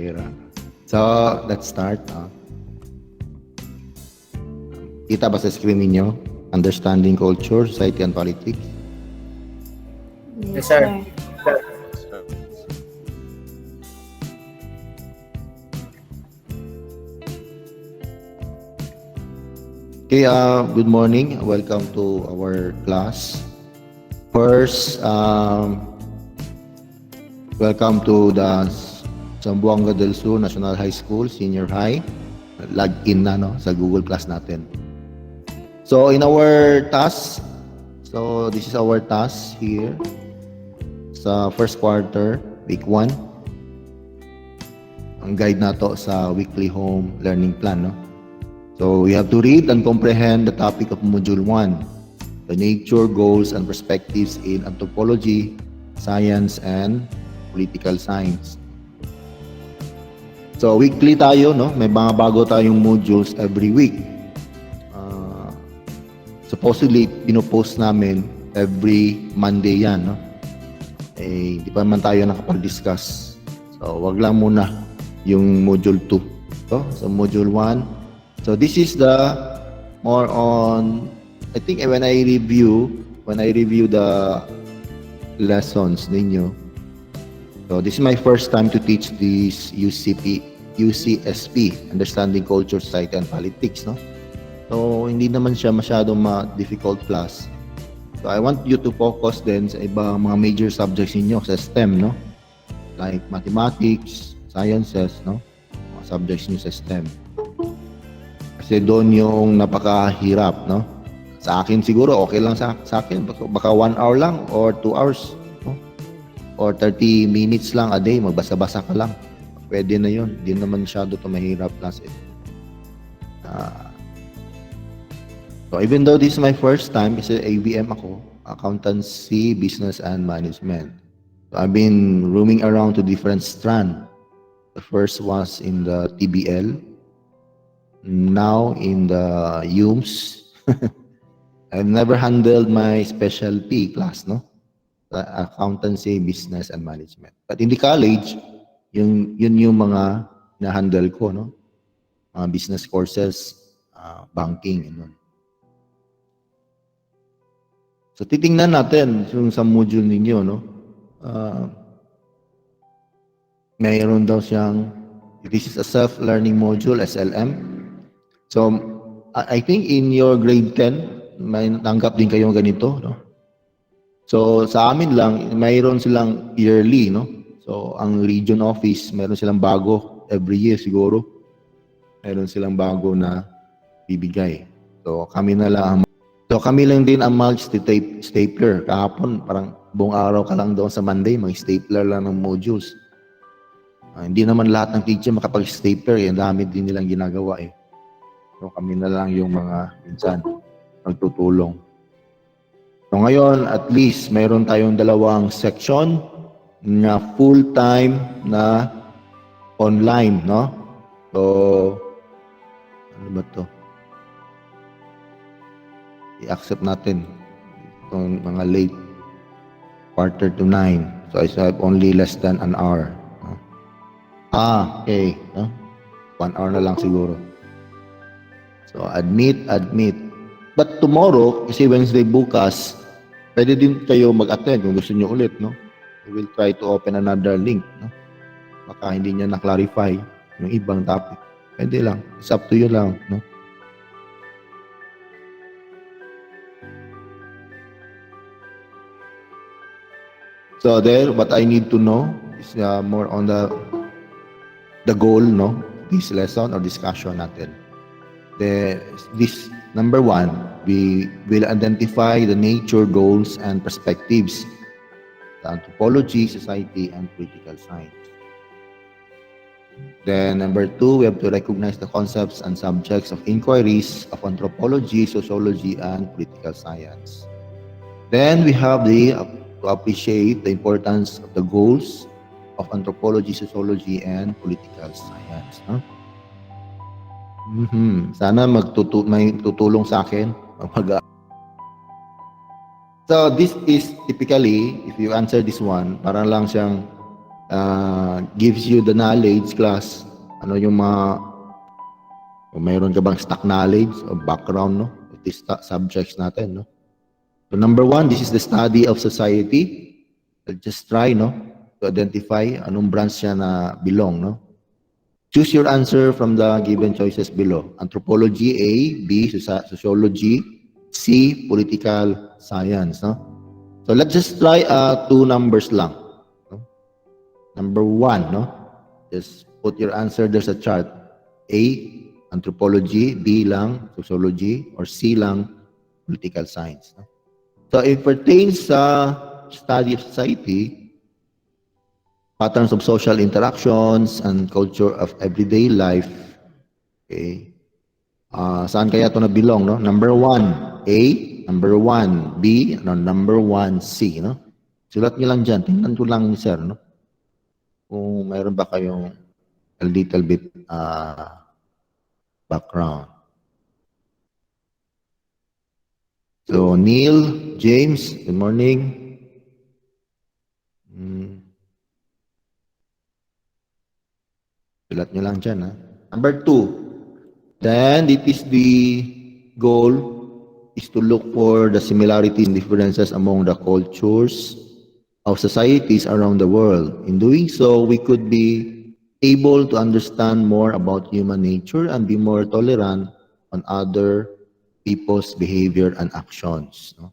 Pera. So, let's start. Kita ba sa screen ninyo? Understanding Culture, Society, and Politics. Yes, sir. Okay, good morning. Welcome to our class. First, welcome to the Zamboanga del Sur National High School, Senior High. Log-in na sa Google Class natin. So, in our task, this is our task here sa first quarter, week 1. Ang guide nato sa weekly home learning plan, no? So, we have to read and comprehend the topic of Module 1, the nature, goals, and perspectives in anthropology, science, and political science. So, weekly tayo, no? May mga bago tayong modules every week. Supposedly, pinopost namin every Monday yan, no? Eh, di pa man tayo nakapag-discuss. So, wag lang muna yung Module 2. So, Module 1, so this is the more on, I think when I review the lessons ninyo. So this is my first time to teach this UCSP, Understanding Culture, Society, and Politics, no? So hindi naman siya masyadong difficult class. So I want you to focus din sa ibang mga major subjects ninyo sa STEM, no? Like mathematics, sciences, no? Mga subjects niyo sa STEM. Kasi doon yung napakahirap, no? Sa akin siguro, okay lang sa akin. Baka 1 hour lang or 2 hours, no? Or 30 minutes lang a day, magbasa-basa ka lang. Pwede na yun. Hindi naman masyado ito mahirap class. So even though this is my first time, kasi ABM ako, Accountancy, Business, and Management. So I've been roaming around to different strands. The first was in the TBL, now in the UMS. I've never handled my specialty class, no? Accountancy, Business, and Management. But in the college, yun yung mga na-handle ko, no? Mga business courses, banking, and so titingnan natin yung sa module ninyo, no? Mayroon daw siyang, this is a self-learning module, SLM. So, I think in your grade 10, may tanggap din kayo ganito, no? So, sa amin lang, mayroon silang yearly, no? So, ang region office, mayroon silang bago every year siguro. Mayroon silang bago na bibigay. So, kami lang din ang mag-stapler. Kahapon, parang buong araw ka lang doon sa Monday, mag-stapler lang ng modules. Hindi naman lahat ng teacher makapag-stapler, ang dami din nilang ginagawa eh. So kami na lang yung mga minsan magtutulong. So ngayon, at least mayroon tayong 2 section na full-time na online, no? So, ano ba to? I-accept natin itong mga late quarter to 9. So I have only less than an hour. Okay. No? 1 hour na lang siguro. So, admit. But tomorrow, kasi Wednesday bukas, pwede din kayo mag-attend kung gusto nyo ulit, no? We will try to open another link, no? Baka hindi niya na-clarify yung ibang topic. Pwede lang. It's up to you lang, no? So, there, what I need to know is more on the goal, no? This lesson or discussion natin. This number 1, we will identify the nature, goals, and perspectives, the anthropology, society, and political science. Then number 2, we have to recognize the concepts and subjects of inquiries of anthropology, sociology, and political science. Then we have to appreciate the importance of the goals of anthropology, sociology, and political science. Huh? Sana may tutulong sa akin. So this is typically, if you answer this one, parang lang siyang gives you the knowledge class. Ano yung mga, kung mayroon ka bang stock knowledge o background, no? With these subjects natin, no? So number 1, this is the study of society. I'll just try, no? To identify anong branch siya na belong, no? Choose your answer from the given choices below. Anthropology A, B, sociology, C, political science, no? So let's just try 2 numbers lang. No? Number 1, no? Just put your answer, there's a chart. A, anthropology, B lang, sociology, or C lang, political science. No? So it pertains sa study of society, patterns of social interactions, and culture of everyday life. Okay. Saan kaya ito na-belong, no? Number 1, A. Number 1, B. No, number 1, C, no? Sulat niyo lang dyan. Tingnan ko lang ni sir, no? Kung mayroon ba kayong a little bit background. So, Neil, James, good morning. Sulat nyo lang dyan, ha? Number 2, then it is the goal is to look for the similarities and differences among the cultures of societies around the world. In doing so, we could be able to understand more about human nature and be more tolerant on other people's behavior and actions. No?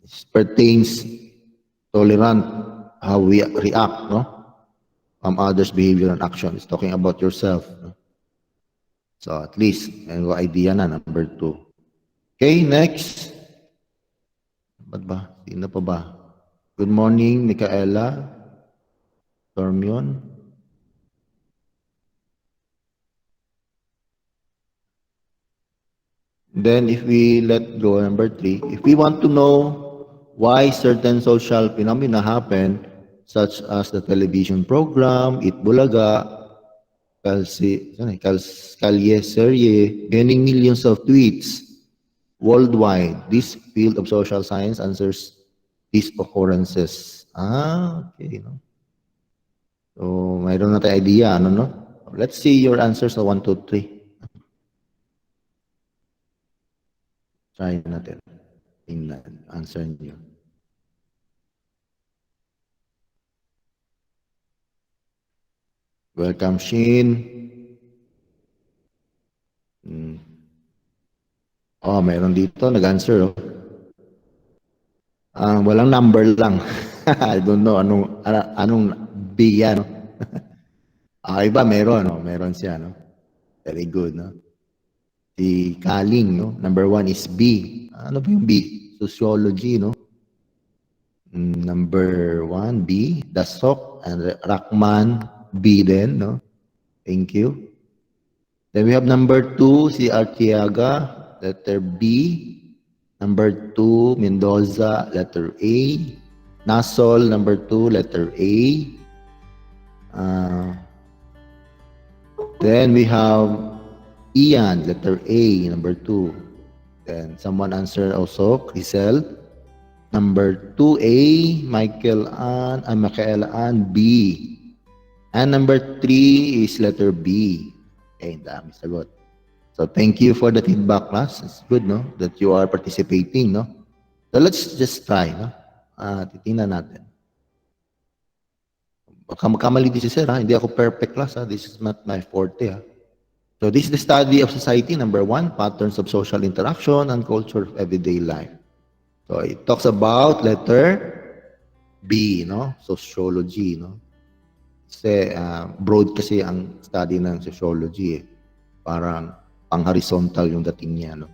This pertains tolerant how we react, no? Others' behavior and action. It's talking about yourself. No? So at least, may idea na, number 2. Okay, next. Ba't ba? Sino pa ba? Good morning, Micaela. Tormion. Then if we let go, number 3, if we want to know why certain social phenomena happen, such as the television program, Itbulaga, Kalye Serye, gaining millions of tweets worldwide, this field of social science answers these occurrences. Okay. No? So, mayroon na tayo idea, ano, no? Let's see your answers sa 1, 2, 3. Try natin. Tingnan, answer niyo. Welcome, Shin. Oh, mayroon dito, nag-answer. Walang number lang. I don't know anong B yan. No? Iba meron, no? Meron siya, no? Very good, no? Si Kaling, no? Number 1 is B. Ano ba yung B? Sociology, no? Number 1, B. Dasok and Rahman, B din, no? Thank you. Then we have number 2, si Artiaga, letter B. Number 2, Mendoza, letter A. Nasol, number 2, letter A. Then we have Ian, letter A, number 2. Then someone answered also, Crisel. Number 2A, Michaela Ann, B. And number 3 is letter B. Okay, dami sagot. So thank you for the feedback, class. It's good, no? That you are participating, no? So let's just try, no? Titingnan natin. Baka makamali din si sir, ha? Hindi ako perfect, class, ha? This is not my forte, ha? So this is the study of society, number 1, patterns of social interaction and culture of everyday life. So it talks about letter B, no? Sociology, no? Kasi broad kasi ang study ng sociology, eh. Parang pang-horizontal yung dating niya, no?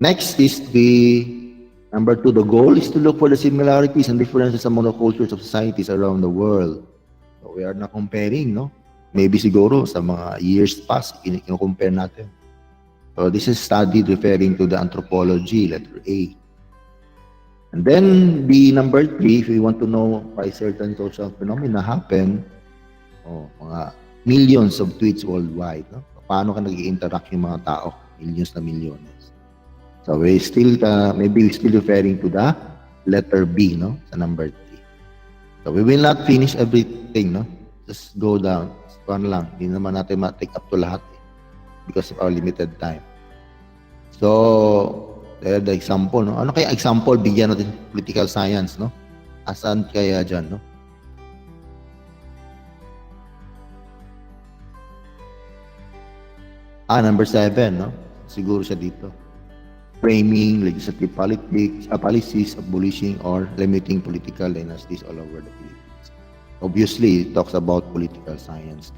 Next is the number 2. The goal is to look for the similarities and differences among the cultures of societies around the world. So we are not comparing, no? Maybe siguro sa mga years past, kino-compare natin. So this is study referring to the anthropology, letter A. And then the number 3, if we want to know why certain social phenomena happen, mga millions of tweets worldwide, no? Paano ka nag-i-interact yung mga tao? Millions na milyones. So we still, maybe we're still referring to the letter B, no? Sa number 3. So So we will not finish everything, no? Just go down. Kuan lang. Hindi naman natin ma-take up to lahat because of our limited time. So, the example, no? Ano kaya example bigyan natin political science, no? Asan kaya dyan, no? Number 7, no? Siguro siya dito. Framing legislative politics, policies, abolishing or limiting political dynasties all over the Philippines. Obviously, it talks about political science.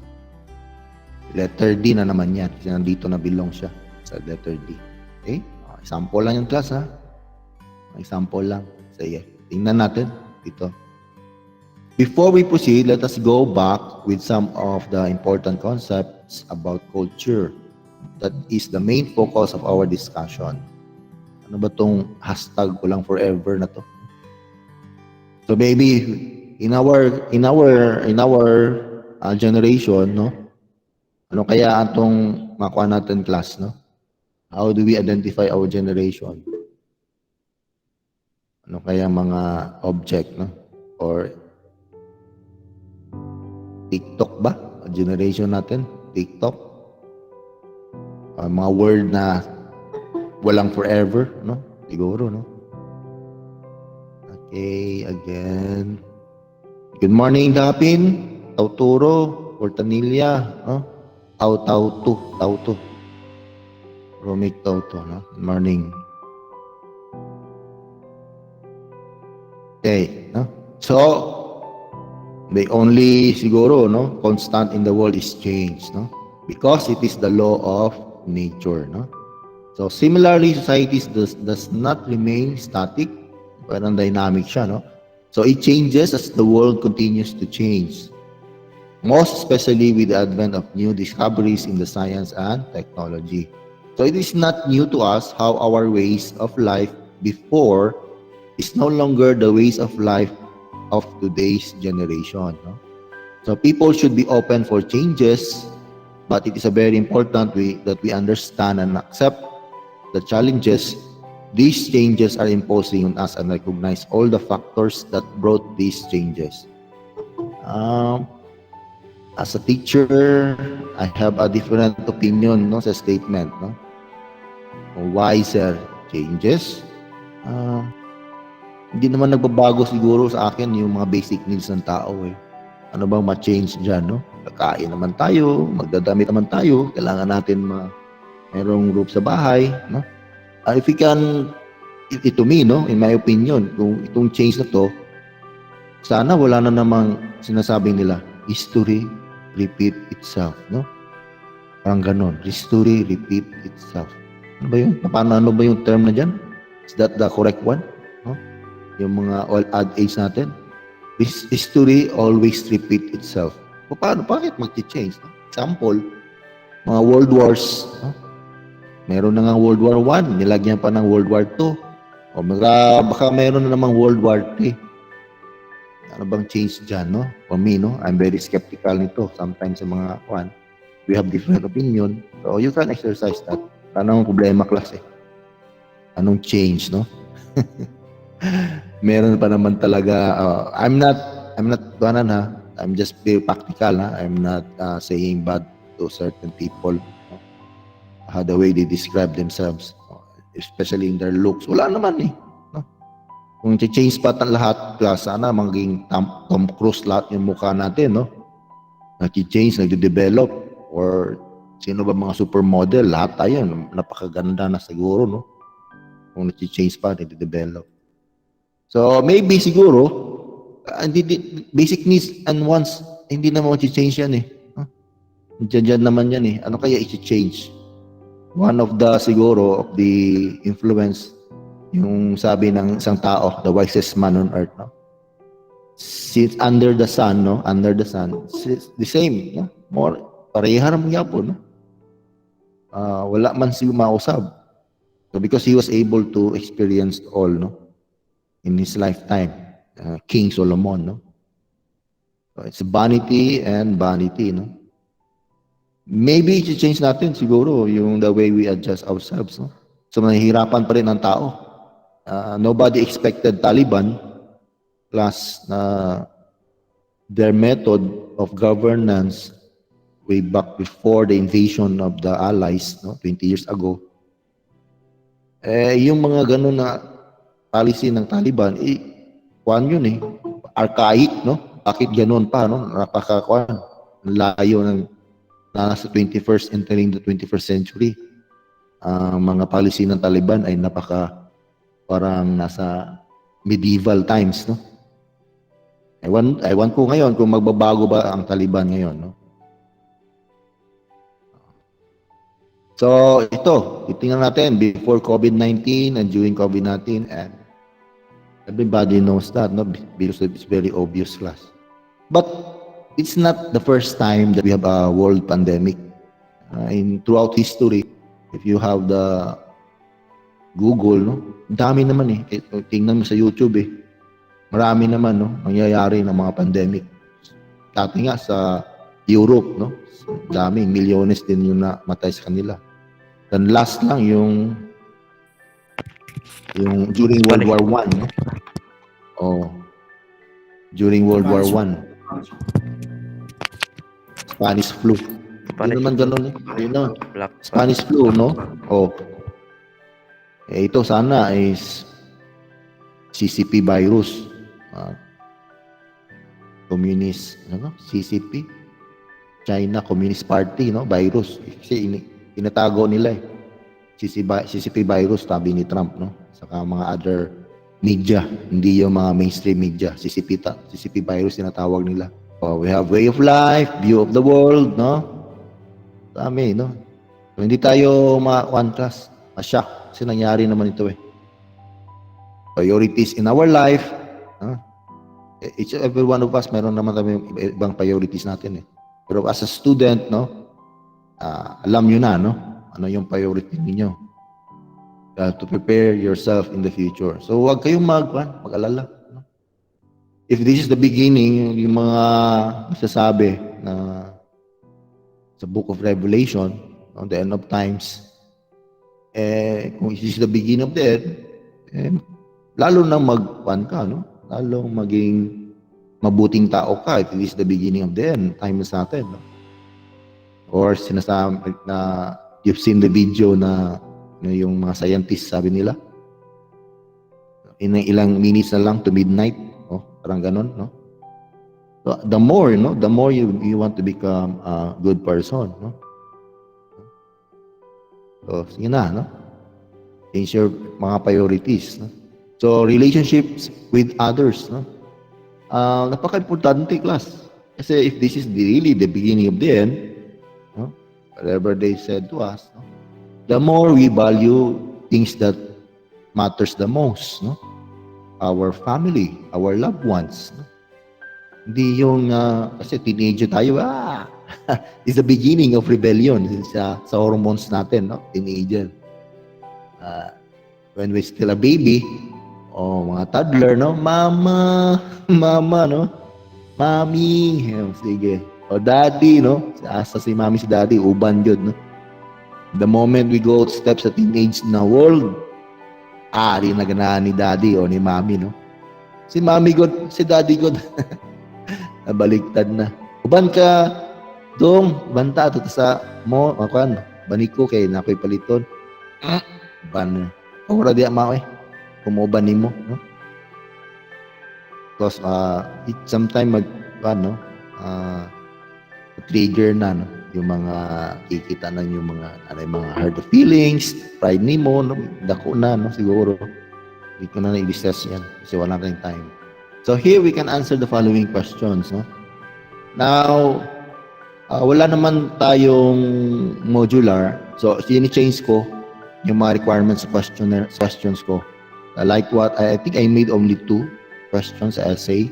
Letter D na naman yan kasi nandito na belong siya sa letter D. Okay? Example lang yung class, ha? Example lang. Sige, tingnan natin dito. Before we proceed, let us go back with some of the important concepts about culture. That is the main focus of our discussion. Ano ba tong hashtag ko lang forever na to? So maybe in our generation, no? Ano kaya atong makuha natin class, no? How do we identify our generation? Ano kaya mga object, no? Or TikTok ba? Generation natin? TikTok? Mga word na walang forever, no? Siguro, no? Okay, again. Good morning, Dapin. Tauturo, Portanilla, no? Tauto. Romik Tauto, no? Good morning. Okay, no? So, the only siguro, no, constant in the world is change, no? Because it is the law of nature, no? So similarly, societies does not remain static, parang dynamic siya, no? So it changes as the world continues to change. Most especially with the advent of new discoveries in the science and technology. So it is not new to us how our ways of life before is no longer the ways of life of today's generation, no? So people should be open for changes, but it is a very important that we understand and accept the challenges these changes are imposing on us and recognize all the factors that brought these changes. As a teacher, I have a different opinion, no, sa statement, no? Wiser changes. Hindi naman nagbabago siguro sa akin yung mga basic needs ng tao, eh. Ano bang ma-change dyan, no? Kakain naman tayo, magdadamit naman tayo, kailangan natin mayroong roof sa bahay, no? If we can, to me, no, in my opinion, kung itong change na to, sana wala na namang sinasabi nila, history repeat itself, no? Parang ganon, history repeat itself. Ano ba yung term na dyan? Is that the correct one? No? Yung mga old age natin? History always repeat itself. Paano? Bakit mag-change? No? Example, mga world wars. No? Meron na nga World War I, nilagyan pa ng World War II. O baka meron na namang World War III. Ano bang change dyan, no? For me, no? I'm very skeptical nito. Sometimes sa mga we have different opinion. So you can exercise that. Anong problema, class, eh? Anong change, no? Meron pa naman talaga. I'm not I'm just very practical, ha? I'm not saying bad to certain people. The way they describe themselves, especially in their looks. Wala naman, eh. No? Kung change pa lahat, sana maging Tom Cruise lahat yung mukha natin, no? Nag-change, nagde-develop, or sino ba mga supermodel, lahat tayo, napakaganda na siguro, no? Kung nag-change pa, nagde-develop. So, maybe siguro, basic needs and wants, hindi naman mag-change yan, eh. Huh? Diyan naman yan, eh. Ano kaya i-change? One of the, siguro, of the influence, yung sabi ng isang tao, the wisest man on earth, no? Since under the sun, no? Under the sun, the same, no? More, pareha naman yapon, no? Wala man siya mausab. So because he was able to experience all, no? In his lifetime, King Solomon, no? So it's vanity and vanity, no? Maybe i-change natin siguro yung the way we adjust ourselves, no? So mahihirapan pa rin ang tao. Nobody expected Taliban plus their method of governance way back before the invasion of the Allies, 20 years ago, yung mga ganun na policy ng Taliban, kuan yun archaic, Bakit ganun pa, Napakakuan, layo ng nasa 21st entering the 21st century. Mga policy ng Taliban ay parang nasa medieval times, Ewan ko ngayon kung magbabago ba ang Taliban ngayon, So, ito, titingnan natin before COVID-19 and during COVID-19, and everybody knows that, because it's very obvious, class. But it's not the first time that we have a world pandemic. Throughout history, if you have the Google, dami naman tingnan mo sa YouTube marami naman nangyayari ng mga pandemic. Dati nga sa Europe, dami, milyones din yung namatay sa kanila. Then last lang yung during World War I, during World War I. Spanish flu. Hindi naman ganun Spanish flu, ito sana is CCP virus. Communist, CCP, China Communist Party, virus. Kasi tinatago nila CCP virus, sabi ni Trump, saka mga other media, hindi yung mga mainstream media. CCP virus tinatawag nila. We have way of life, view of the world, Dami, So, hindi tayo ma-class, ma-shock, kasi nangyari naman ito Priorities in our life, each and every one of us, meron naman kami ibang priorities natin Pero as a student, alam nyo na, ano yung priority ninyo. To prepare yourself in the future. So, huwag kayong mag-alala. If this is the beginning, yung mga masasabi na sa Book of Revelation, on the end of times, kung this is the beginning of the end, lalo na magpan ka, Lalo maging mabuting tao ka if this is the beginning of the end, time na natin, Or sinasabi na you've seen the video na yung mga scientists sabi nila in ilang minutes na lang to midnight, parang ganun, So, the more you want to become a good person, So, sige na, change your mga priorities, So, relationships with others, napaka-importante, class. Kasi if this is really the beginning of the end, whatever they said to us, the more we value things that matters the most, Our family, our loved ones, Hindi yung, kasi teenager tayo, is the beginning of rebellion sa hormones natin, teenager. When we're still a baby, mga toddler, mama, mami, sige. Daddy, asa si mami si daddy, uban yun, The moment we go steps sa teenage na world, di na ganahan ni daddy o ni mami, Si mami good, si daddy good. Nabaliktad na. Uban ka, banta, sa mo, baniko kay nakoy paliton. Uban, ora di ama, kumuban ni mo, Because, sometime trigger na, yung mga kikita na yung mga hurt feelings, pride ni mo, dako na, siguro. Hindi ko na i-discuss yan kasi wala tayong time. So here we can answer the following questions. Now, wala naman tayong modular. So, sini-change ko yung mga requirements questions ko. Like what, I think I made only 2 questions sa essay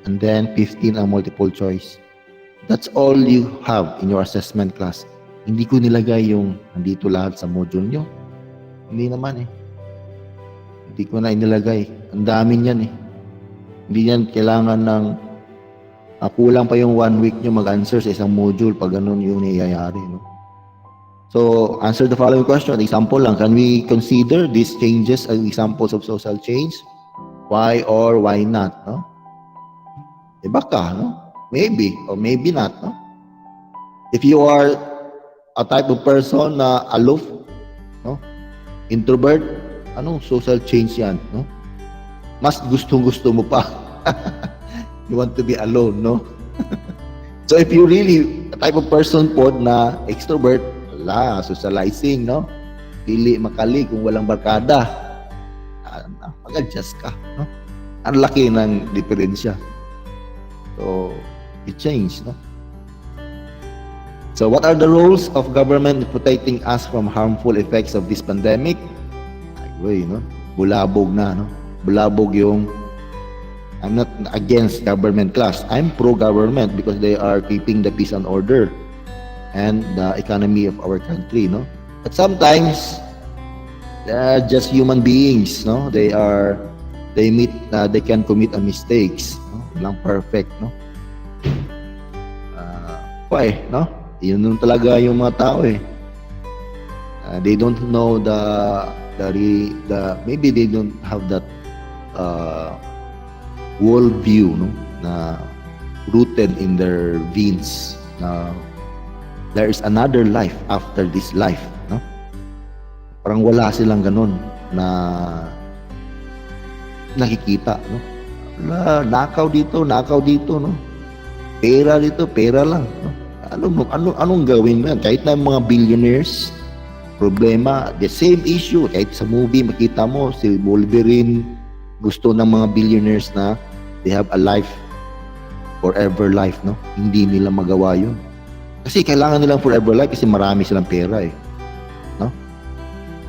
and then 15 ang multiple choice. That's all you have in your assessment class. Hindi ko nilagay yung nandito lahat sa module nyo. Hindi naman Hindi ko na inilagay. Ang dami niyan Hindi yan kailangan ng kulang pa yung 1 week nyo mag-answer sa isang module pag ganun yung nangyayari. So, answer the following question. Example lang. Can we consider these changes as examples of social change? Why or why not? Baka, maybe or maybe not, no? If you are a type of person na aloof, no? Introvert, anong social change yan, no? Mas gustong-gusto mo pa. You want to be alone, no? So if you really a type of person po na extrovert, wala, socializing, no? Dili makali kung walang barkada. Mag-adjust ka, no? Ang laki ng diferensya. So, it changed, no? So, what are the roles of government in protecting us from harmful effects of this pandemic? Ay, no? Bulabog na, no? Bulabog yung I'm not against government class. I'm pro-government because they are keeping the peace and order and the economy of our country, no? But sometimes they are just human beings, no? They can commit a mistakes, no? Walang perfect, no? Why, no? Yun talaga yung mga tao eh. They don't know maybe they don't have that world view, no? Na rooted in their veins na there is another life after this life, no? Parang wala silang ganun na nakikita, no? Wala, nakaw dito, no? Pera dito, pera lang, no? Anong gawin mo yan? Kahit na mga billionaires, problema, the same issue. Kahit sa movie, makita mo, si Wolverine, gusto ng mga billionaires na they have a life, forever life, no? Hindi nila magawa yun. Kasi kailangan nilang forever life kasi marami silang pera eh, no?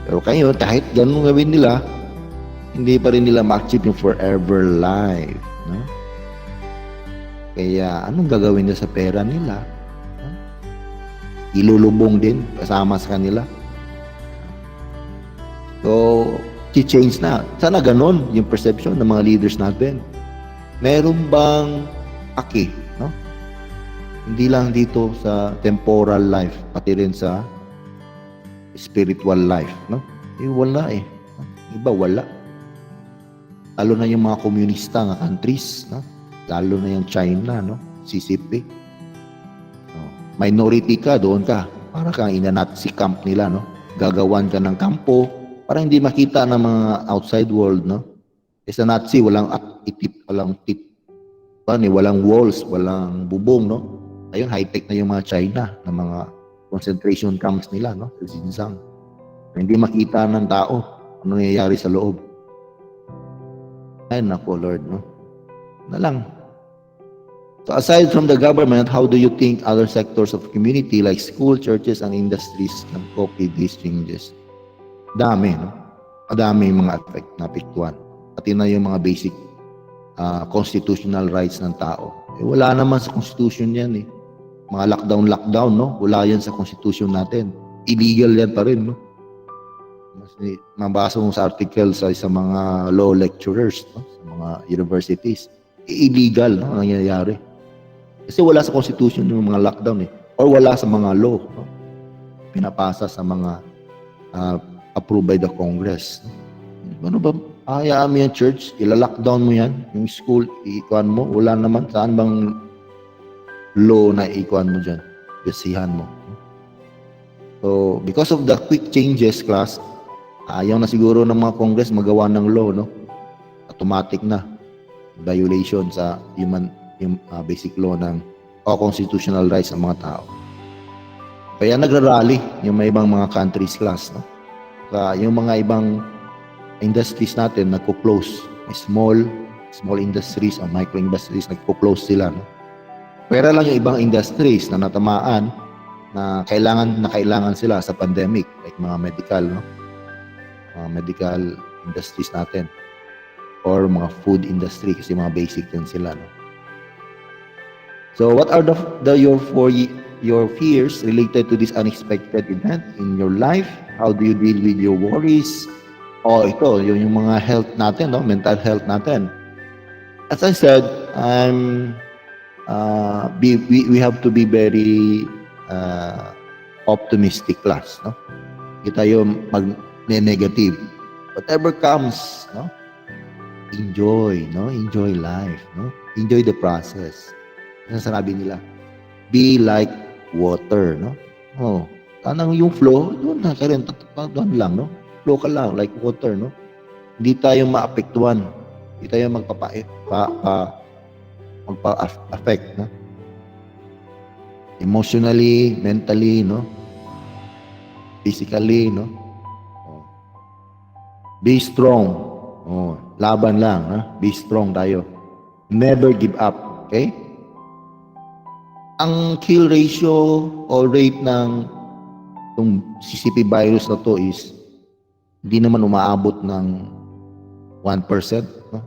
Pero kayo, kahit ganun gawin nila, hindi pa rin nila ma-achieve yung forever life, no? Kaya anong gagawin nila sa pera nila? No? Ilulubong din kasama sa kanila. So, change na. Sana ganun yung perception ng mga leaders natin. Meron bang aki, no? Hindi lang dito sa temporal life, pati rin sa spiritual life, no? Wala eh. Iba wala. Lalo na yung mga komunista nga countries, no? Lalo na yung China, no? CCP. Minority ka, doon ka. Para kang ina-Nazi camp nila, no? Gagawan ka ng kampo para hindi makita ng mga outside world, no? Sa Nazi, walang walang walls, walang bubong, no? Ayun, high-tech na yung mga China, na mga concentration camps nila, no? Sa Xinjiang. Hindi makita ng tao ano nangyayari sa loob. Ay, nako, Lord, no? Na lang. So aside from the government, how do you think other sectors of community like school, churches, and industries can cope with these changes? Dami, no? Madami yung mga naapektuhan. Pati na yung mga basic constitutional rights ng tao. Wala naman sa constitution yan eh. Mga lockdown, no? Wala yan sa constitution natin. Illegal yan pa rin, no? Mabasa mo sa article sa mga law lecturers, no? Sa mga universities. Illegal, no? Ang nangyayari. Kasi wala sa constitution yung mga lockdown eh. Or wala sa mga law, no? Pinapasa sa mga approved by the Congress. Ano ba? Hayaan mo yung church, ilalockdown mo yan. Yung school, iikuan mo. Wala naman. Saan bang law na iikuan mo dyan? Basihan mo. So, because of the quick changes, class, ayaw na siguro ng mga Congress magawa ng law, no? Automatic na. Violation sa yung basic law ng constitutional rights ng mga tao. Kaya nagrarally yung may ibang mga countries, class, no? Yung mga ibang industries natin nagko-close. Small industries o micro industries nagko-close sila, no? Pero lang yung ibang industries na natamaan na kailangan sila sa pandemic, like mga medical, no? Mga medical industries natin or mga food industry kasi mga basic din sila, no? So what are your fears related to this unexpected event in your life? How do you deal with your worries? Ito, yung mga health natin, no? Mental health natin. As I said, we have to be very optimistic, class, no? Kita yung mag-negative. Whatever comes, no? Enjoy, no? Enjoy life, no? Enjoy the process. Sinasabi nila, be like water, no? Oh, tanang yung flow, doon na ka rin, doon lang, no? Flow ka lang, like water, no? Hindi tayo maapektuhan. Hindi tayo magpa-affect, no? Emotionally, mentally, no? Physically, no? Oh. Be strong. Oh, laban lang, ha? Be strong tayo. Never give up, okay? Ang kill ratio o rate ng itong CCP virus na to is hindi naman umaabot ng 1%, no?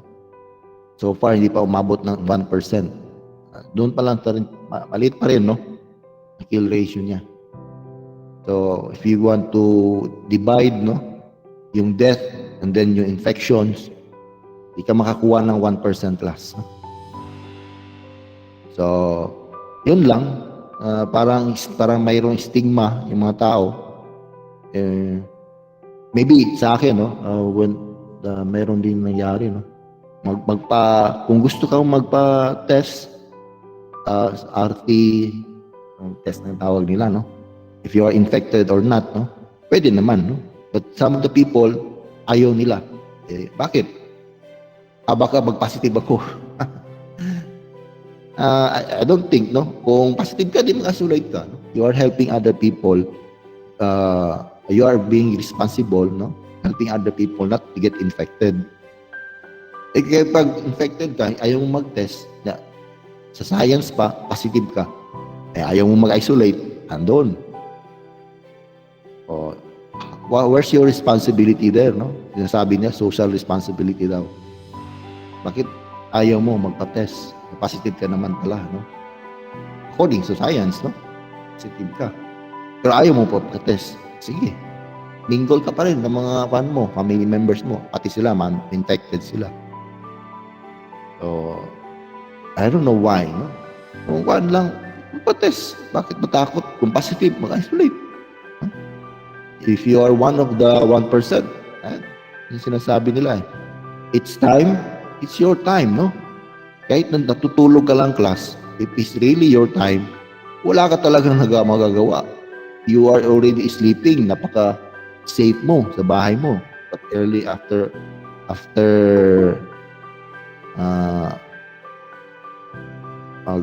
So far, hindi pa umabot ng 1%. Doon pa lang rin, maliit pa rin, no? Ang kill ratio niya. So, if you want to divide, no, yung death and then yung infections, hindi ka makakuha ng 1% plus. No? So, yun lang. Parang mayroong stigma yung mga tao. Maybe sa akin, no, when mayroon din nangyari, no, kung gusto kang magpa-test, RT, test na tawag nila, no? If you are infected or not, no? Pwede naman, no? But some of the people, ayaw nila. Bakit? Baka mag-positive ako. I don't think, no? Kung positive ka, di mag-isolate ka. No? You are helping other people. You are being responsible, no? Helping other people not to get infected. Kaya pag infected ka, ayaw mo mag-test, sa science pa, positive ka. Ayaw mo mag-isolate, andun. Where's your responsibility there, no? Sinasabi niya, social responsibility daw. Bakit ayaw mo magpa-test? Positive ka naman pala, no? According to science, no? Positive ka. Pero ayaw mo pa-test. Sige. Mingle ka pa rin ng mga family members mo. Pati sila, infected sila. So, I don't know why, no? Kung lang, magpa-test. Bakit matakot? Kung positive, mag-isolate. If you are one of the 1%, yung sinasabi nila, it's time, it's your time, no? Kahit natutulog ka lang class, if it's really your time, wala ka talagang magagawa. You are already sleeping, napaka-safe mo sa bahay mo. But early after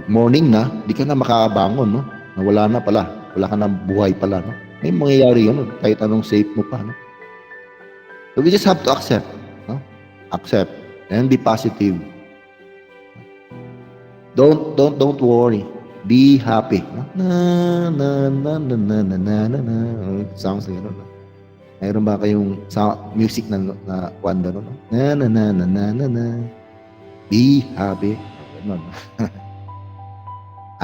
morning na, di ka na makakabangon, no? Wala na pala, wala ka na buhay pala, no? May mangyayari yun, kahit anong safe mo pa, no? So we just have to accept, no? Accept and be positive. Don't worry. Be happy. No? Sounds like, no? Mayroon ba kayong music na kwanda, no? Be happy. Ganun.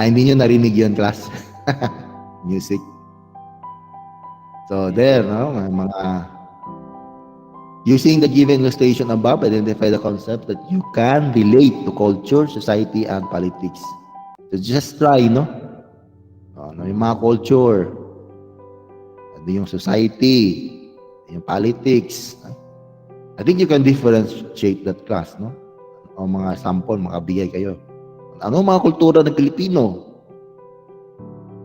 Hindi nyo narinig yun, class. Music. So there, no, mga using the given illustration above, identify the concept that you can relate to culture, society, and politics. So just try, no? Yung mga culture, yung society, yung politics. I think you can differentiate that class, no? O mga sample, makabigay kayo. Ano mga kultura ng Pilipino?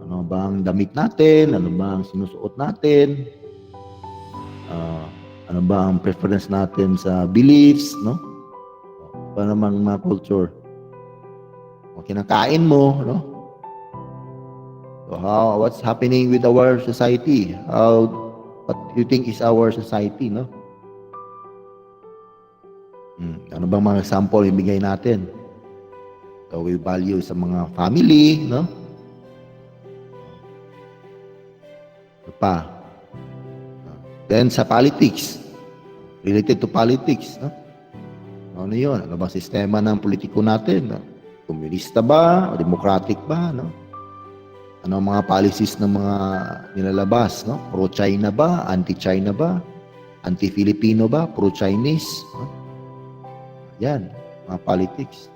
Ano bang damit natin? Ano bang sinusuot natin? Ano ba ang preference natin sa beliefs, no? Para namang mga culture. O kinakain mo, no? So what's happening with our society? What do you think is our society, no? Ano bang mga example ibigay natin? So we value sa mga family, no? Pa. Then sa politics, related to politics, no? Ano yun? Ano ba sistema ng politiko natin? No? Komunista ba? O democratic ba? No? Ano ang mga policies ng mga nilalabas? No? Pro-China ba? Anti-China ba? Anti-Filipino ba? Pro-Chinese? No? Yan, mga politics.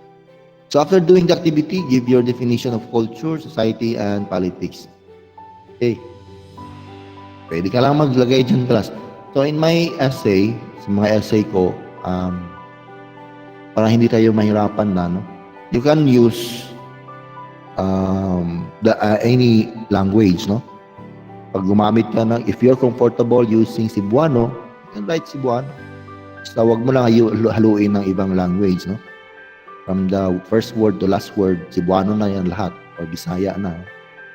So after doing the activity, give your definition of culture, society, and politics. Okay. Pwede ka lang maglagay dyan, class. So in my essay, sa mga essay ko, para hindi tayo mahirapan na, no? You can use any language, no? Pag gumamit ka ng, if you're comfortable using Cebuano, you can write Cebuano. Basta wag mo lang haluin ng ibang language, no? From the first word to last word, Cebuano na yan lahat, or Bisaya na,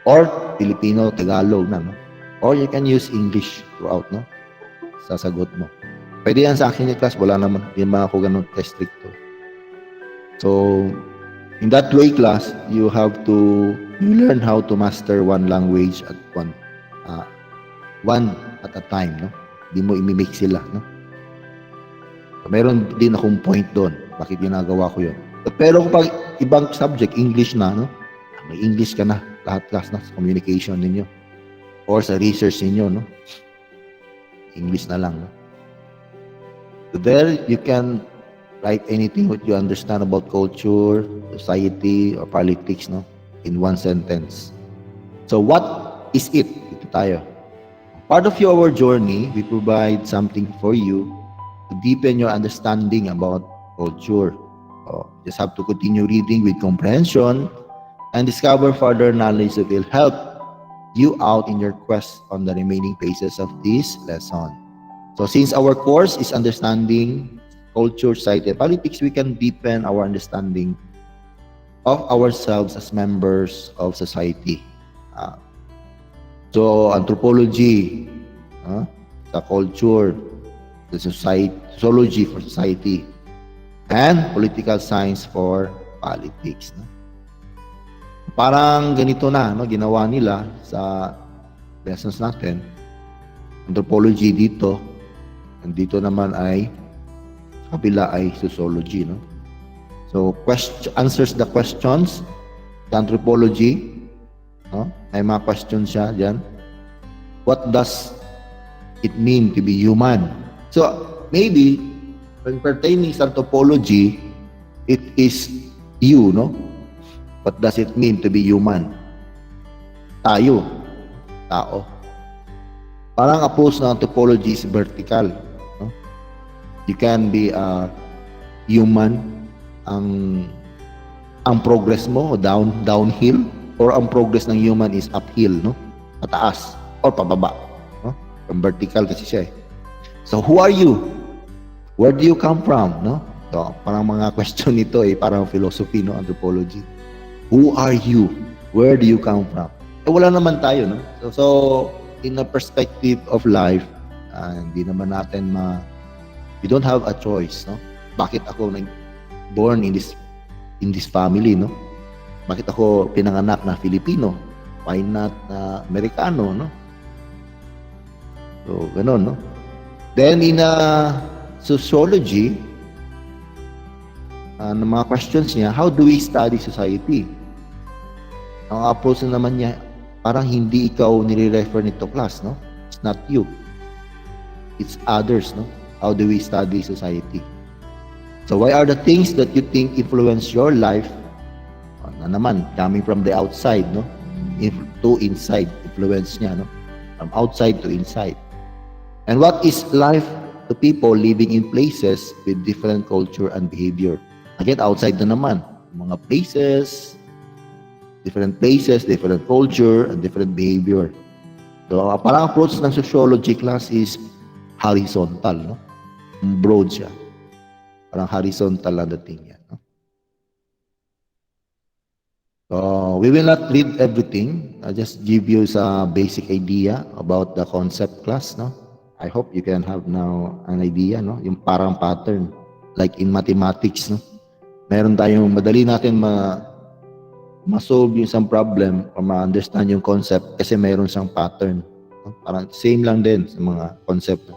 or Filipino, Tagalog na, no? Or you can use English throughout, no? Sasagot mo. Pwede yan sa akin yung class, wala naman, hindi naman ako ganun restricto. So, in that way, class, you learn how to master one language at one at a time, no? Hindi mo imimix sila, no? So, meron din akong point doon, bakit ginagawa ko yun. Pero kung ibang subject, English na, no? May English ka na, lahat class na, sa communication ninyo. Or sa research ninyo, no? English na lang, no? So there, you can write anything what you understand about culture, society, or politics, no? In one sentence. So what is it? Ito tayo. Part of your journey, we provide something for you to deepen your understanding about culture. So, just have to continue reading with comprehension and discover further knowledge that will help you out in your quest on the remaining pages of this lesson. So since our course is understanding culture, society, and politics, we can deepen our understanding of ourselves as members of society. So anthropology, sa culture, the sociology for society, and political science for politics. No? Parang ganito na, no, ginawa nila sa lessons natin. Anthropology dito, and dito naman ay kabila ay sociology, no? So answers the questions, the anthropology, no? May mga questions siya diyan. What does it mean to be human? So maybe when pertaining sa anthropology, it is you, no? What does it mean to be human? Tayo, tao. Parang approach ng anthropology is vertical, no? You can be a human, ang progress mo downhill, or ang progress ng human is uphill, no? Pataas or pababa, no? From vertical kasi siya eh. So who are you? Where do you come from, no? So parang mga question nito eh, parang philosophy, no? Anthropology. Who are you? Where do you come from? Eh wala naman tayo, no? So in a perspective of life, hindi naman natin we don't have a choice, no? Bakit ako born in this family, no? Bakit ako pinanganak na Filipino? Why not Amerikano, no? So ganun, no? Then in sociology, ng mga questions niya, how do we study society? Ang approach na naman niya, parang hindi ikaw nire-refer nito class, no? It's not you. It's others, no? How do we study society? So why are the things that you think influence your life, na naman, coming from the outside, no? To inside, influence niya, no? From outside to inside. And what is life to people living in places with different culture and behavior? Again, outside na naman, mga places, different culture, and different behavior. So, parang approach ng sociology class is horizontal, no? Broad siya. Parang horizontal ang dating yan, no? So, we will not read everything. I'll just give you a basic idea about the concept class, no? I hope you can have now an idea, no? Yung parang pattern. Like in mathematics, no? Meron tayong madali natin ma-solve yung isang problem o ma-understand yung concept kasi mayroon siyang pattern. Parang same lang din sa mga concept.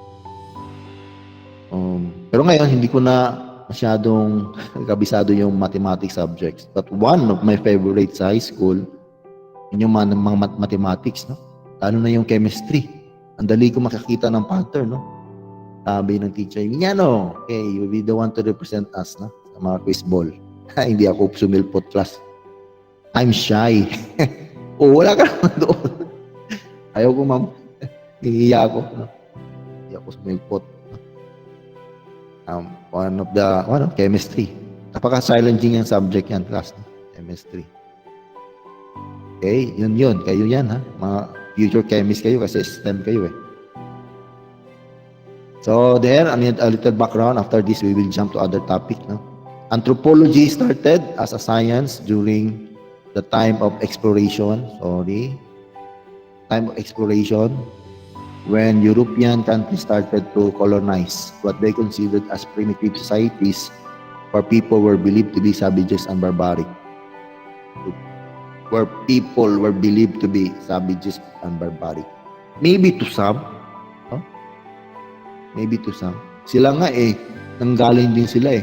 Pero ngayon, hindi ko na masyadong kabisado yung mathematics subjects. But one of my favorites sa high school, yun yung mga mathematics, no? Lalo na yung chemistry. Ang dali ko makakita ng pattern, no? Sabi ng teacher, no, okay, you'll be the one to represent us, no? Sa mga quiz ball. Hindi ako sumilpot class. I'm shy. Wala ka naman doon. Ayaw ko, ma'am. Hihiya ako. No? Hindi ako sumilpot. One of chemistry. Napaka-challenging yung subject yan, class. No? Chemistry. Okay, yun. Kayo yan, ha? Mga future chemist kayo kasi STEM kayo, eh. So, there, I mean, a little background. After this, we will jump to other topic, no? Anthropology started as a science during the time of exploration. Time of exploration when European countries started to colonize what they considered as primitive societies where people were believed to be savages and barbaric. Where people were believed to be savages and barbaric. Maybe to some, no? Maybe to some. Sila nga nanggaling din sila.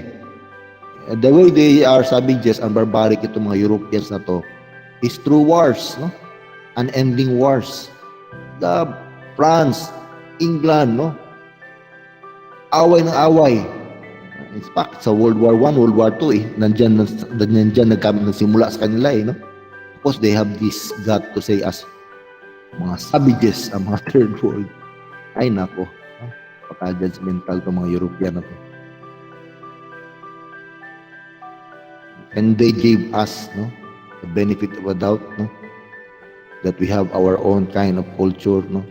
The way they are savages and barbaric itong mga Europeans na to is through wars, no? Unending wars. The France, England, no? Away ng away. In fact, sa World War I, World War II, nandyan nagsimula sa kanila, no? Because they have this God to say as mga savages ang mga third world. Ay, nako. Paka-judgmental itong mga European na to. And they gave us, no, the benefit of a doubt, no, that we have our own kind of culture, no.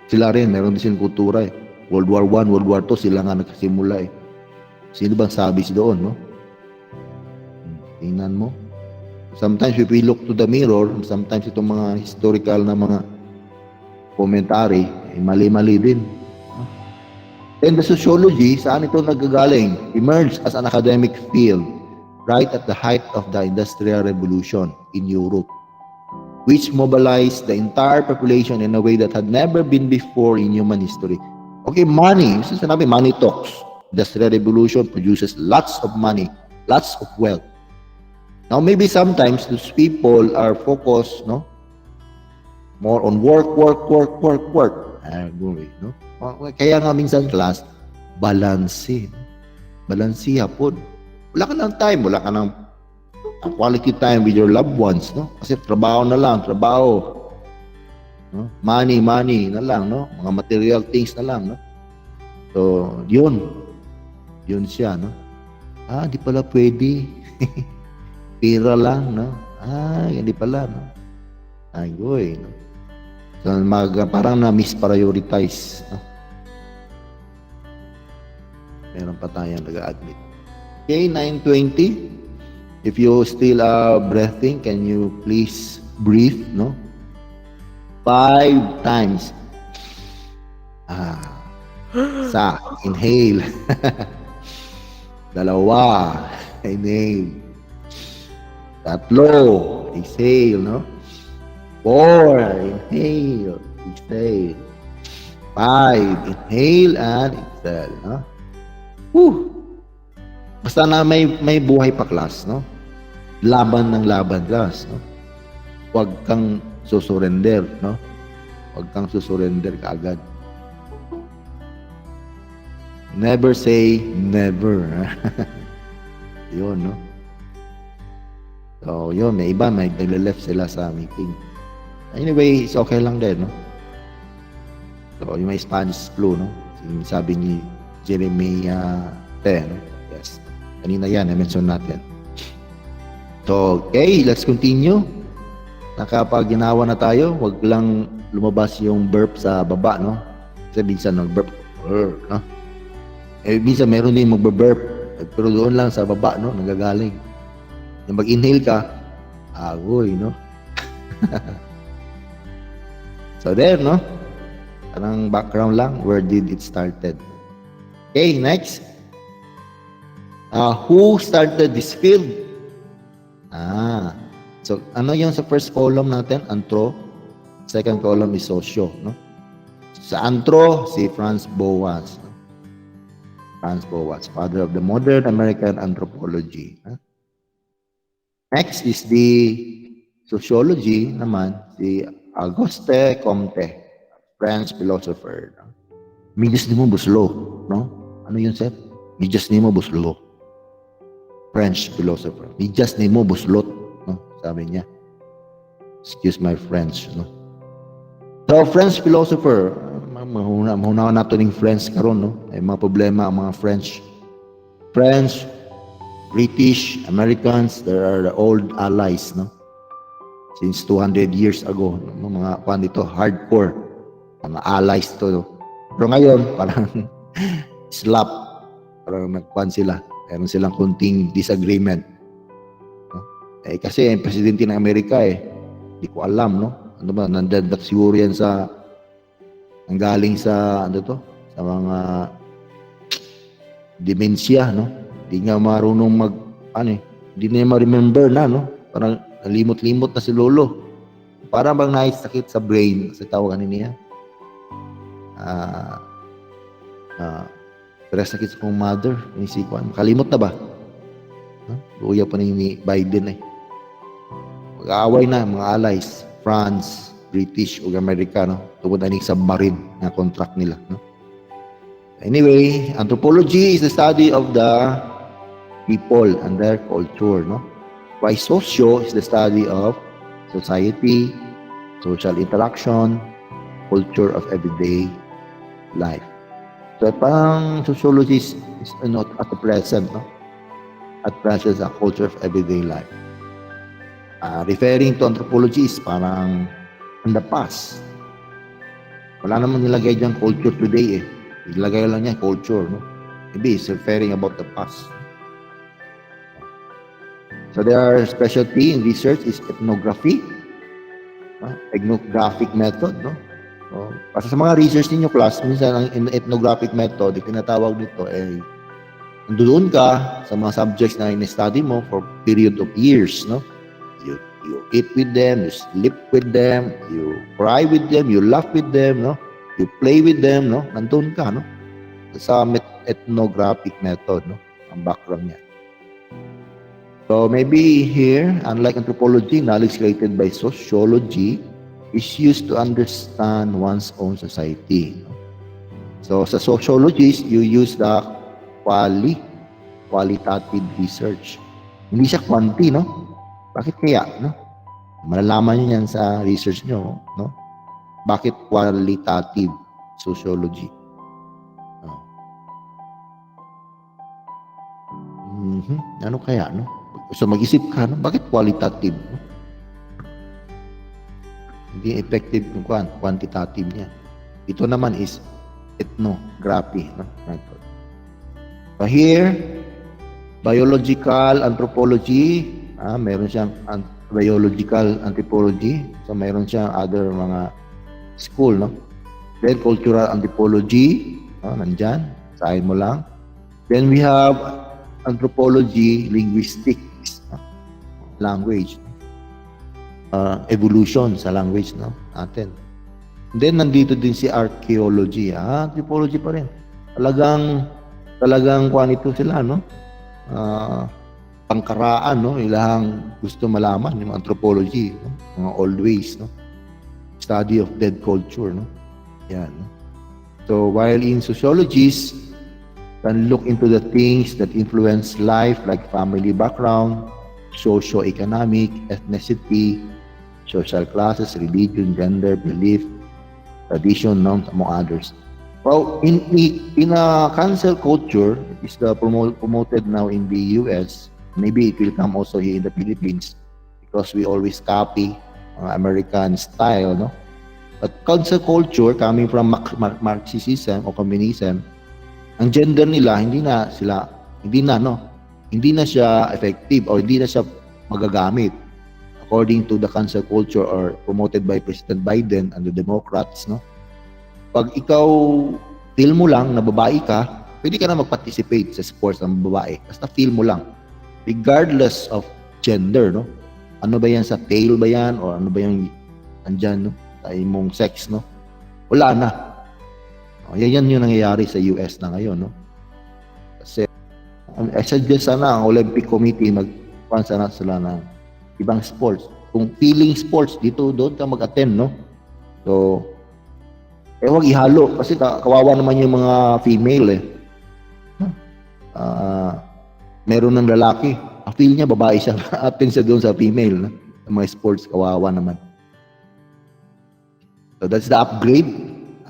Sila rin, meron din silang kultura, World War I, World War II, sila nga nagkasimula, Sino bang savage doon, no? Tingnan mo. Sometimes if we look to the mirror, sometimes itong mga historical na mga commentary, mali-mali din. And the sociology, saan ito nagagaling? Emerged as an academic field right at the height of the Industrial Revolution in Europe, which mobilized the entire population in a way that had never been before in human history. Okay, money. Sinabi, money talks. Industrial Revolution produces lots of money, lots of wealth. Now, maybe sometimes those people are focused, no, more on work. No? Kaya nga minsan class, balanse. Balanse hapon. Wala ka ng time, wala ka ng quality time with your loved ones, no? Kasi trabaho na lang, trabaho. No? Money na lang, no? Mga material things na lang, no? So, yun siya, no? Di pala pwede. Pira lang, no? Hindi pala, no? Ayoy, no? So, parang na-misprioritize, no? Meron pa tayong nag-admit. Okay, 9:20. If you still are breathing, can you please breathe, no? 5 times. Isa, inhale. 2, inhale. 3, exhale, no? 4, inhale, exhale. 5, inhale and exhale, no? Basta na may buhay pa, class, no? Laban ng laban, class, no? Huwag kang susurrender, no? Huwag kang susurrender kaagad. Never say never. Yun, no? So, yun, may iba, may nagle-left sila sa meeting. Anyway, it's okay lang din, no? So, yung may Spanish flu, no? Sabi ni Jeremiah 10, no? Yes. Kanina yan, na-mention natin. So, okay, let's continue. Nakapag ginawa na tayo, wag lang lumabas yung burp sa baba, no? Kasi minsan nag-burp, no? Minsan meron din mag-burp, pero doon lang sa baba, no? Nagagaling. Yung mag-inhale ka, agoy, no? So there, no? Parang background lang, where did it started? Okay, next. Who started this field? So ano yung sa first column natin? Anthro. Second column is socio, no? Sa anthro, si Franz Boas. No? Franz Boas, father of the modern American anthropology. Next is the sociology naman, si Auguste Comte, French philosopher. No? Midyas ni mo buslo, no? Ano yun, sir? Midyas ni mo buslo. French philosopher. Midyas ni mo buslot, no? Sabi niya. Excuse my French, no? So, French philosopher, mahunawa nato ng French karon, no? May mga problema ang mga French, British, Americans, they are the old allies, no? since 200 years ago. Mga kwan dito, hardcore. Mga allies to. No? Pero ngayon, parang slap. Parang nagkwan sila. Meron silang kunting disagreement. No? Kasi yung presidente ng Amerika hindi ko alam, no? Ano ba, nandyan siguro yan sa, ang galing sa, ano to? Sa mga dementia, no? Hindi nga marunong hindi na ma-remember na, no? Parang nalimot-limot na si Lolo. Parang bang sakit sa brain, kasi tawagan niya. Pero sakit sa kong mother, inisikuan. Kalimot na ba? Luya pa ni Biden Mag-aaway na, mga allies, France, British, o Amerika, no? Tungkol na submarine na contract nila, no? Anyway, anthropology is the study of the people and their culture, no? While socio is the study of society, social interaction, culture of everyday life. So, parang sociology is not at the present, no? At present, a culture of everyday life. Referring to anthropology is parang in the past. Wala naman nilagay dyan culture today Ilagay lang niya culture, no? Maybe it's referring about the past. So their specialty in research is ethnography, ethnographic method, no? So, kasi sa mga research ninyo class, minsan ang ethnographic method, tinatawag nito nandoon ka sa mga subjects na in-study mo for period of years, no? You eat with them, you sleep with them, you cry with them, you laugh with them, no? You play with them, no? Nandun ka, no? Sa ethnographic method, no? Ang background niya. So maybe here, unlike anthropology, knowledge created by sociology is used to understand one's own society. No? So sa sociologist, you use the qualitative research. Hindi siya quanti, no? Bakit kaya, no? Malalaman niyo yan sa research nyo, no? Bakit qualitative sociology? Ano kaya, no? So mag-isip ka, no? Bakit qualitative? No? Hindi effective yung quantitative niya. Ito naman is ethnography, no? So here, biological anthropology, meron siyang biological anthropology. So mayroon siyang other mga school, no? Then cultural anthropology, nandyan, sahin mo lang. Then we have anthropology, linguistics, language, evolution sa language, no? Natin. Then nandito din si archaeology, anthropology pa rin. Talagang kuha nito sila, no? Pangkaraan, no? Ilang gusto malaman yung anthropology, no? Mga old ways, no? Study of dead culture, no? Yan, no? So while in sociologists can look into the things that influence life like family background, socio-economic, ethnicity, social classes, religion, gender, belief, tradition, norms, among others. Well, in a cancel culture, it is promoted now in the US. Maybe it will come also here in the Philippines because we always copy American style, no? But cancel culture coming from Marxism or communism, ang gender nila hindi na siya effective or hindi na siya magagamit according to the cancel culture or promoted by President Biden and the Democrats, no? Pag ikaw feel mo lang na babae ka, pwede ka na mag-participate sa sports ng babae. Basta feel mo lang regardless of gender, no? Ano ba yan, sa tail ba yan o ano ba yung andyan, no? Sa imong sex, no? Wala na. Yan yung nangyayari sa US na ngayon, no? Kasi I suggest sana ang Olympic Committee sana sila ng ibang sports. Kung feeling sports, doon ka mag-attend, no? So, huwag ihalo kasi kawawa naman yung mga female meron ng lalaki. Feel niya babae siya. Attend siya doon sa female, no? Sa mga sports, kawawa naman. So that's the upgrade.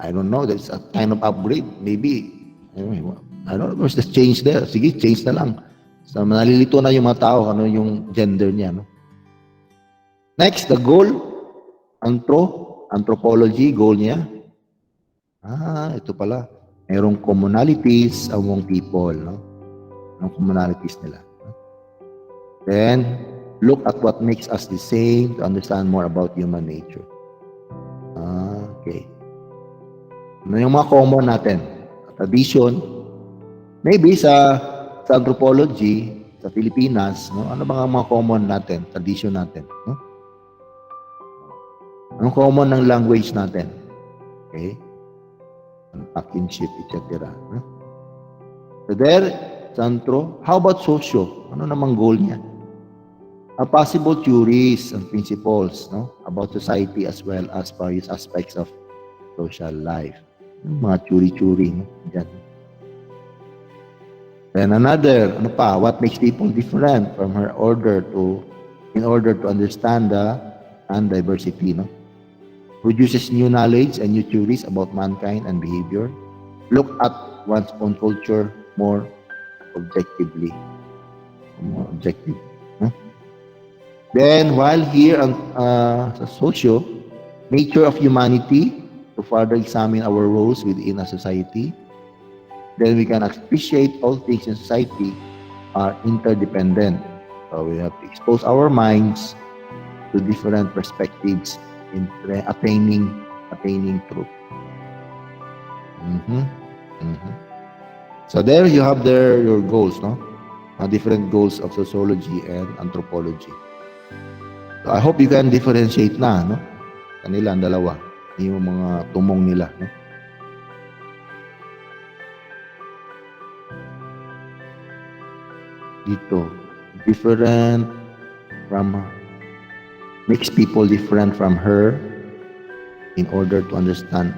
I don't know. That's a kind of upgrade. Maybe. Anyway, I don't know. There's the change there. Sige, change na lang. So, nalilito na yung mga tao ano yung gender niya, no? Next, the goal, anthropology, goal niya. Ito pala. Mayroong commonalities among people, no? Anong commonalities nila? Then, look at what makes us the same to understand more about human nature. Okay. Ano yung mga common natin? Tradition. Maybe sa anthropology, sa Pilipinas, no? Ano bang ang mga common natin? Tradition natin, no? Anong common ng language natin? Okay? Kinship, etc. No? So there, Santro, how about socio? Ano namang goal niya? Possible theories and principles, no, about society as well as various aspects of social life. Mga theory-theory, no? Diyan. Then another, ano pa, what makes people different from in order to understand the diversity, no? Produces new knowledge and new theories about mankind and behavior. Look at one's own culture more objectively. More objective. No? Then, while here sa socio, nature of humanity, to further examine our roles within a society, then we can appreciate all things in society are interdependent. So we have to expose our minds to different perspectives in attaining truth. So there you have your goals, no? Different goals of sociology and anthropology. So I hope you can differentiate na, no? Kanila ang dalawa, yung mga tumong nila, no? Dito, different from makes people different from her in order to understand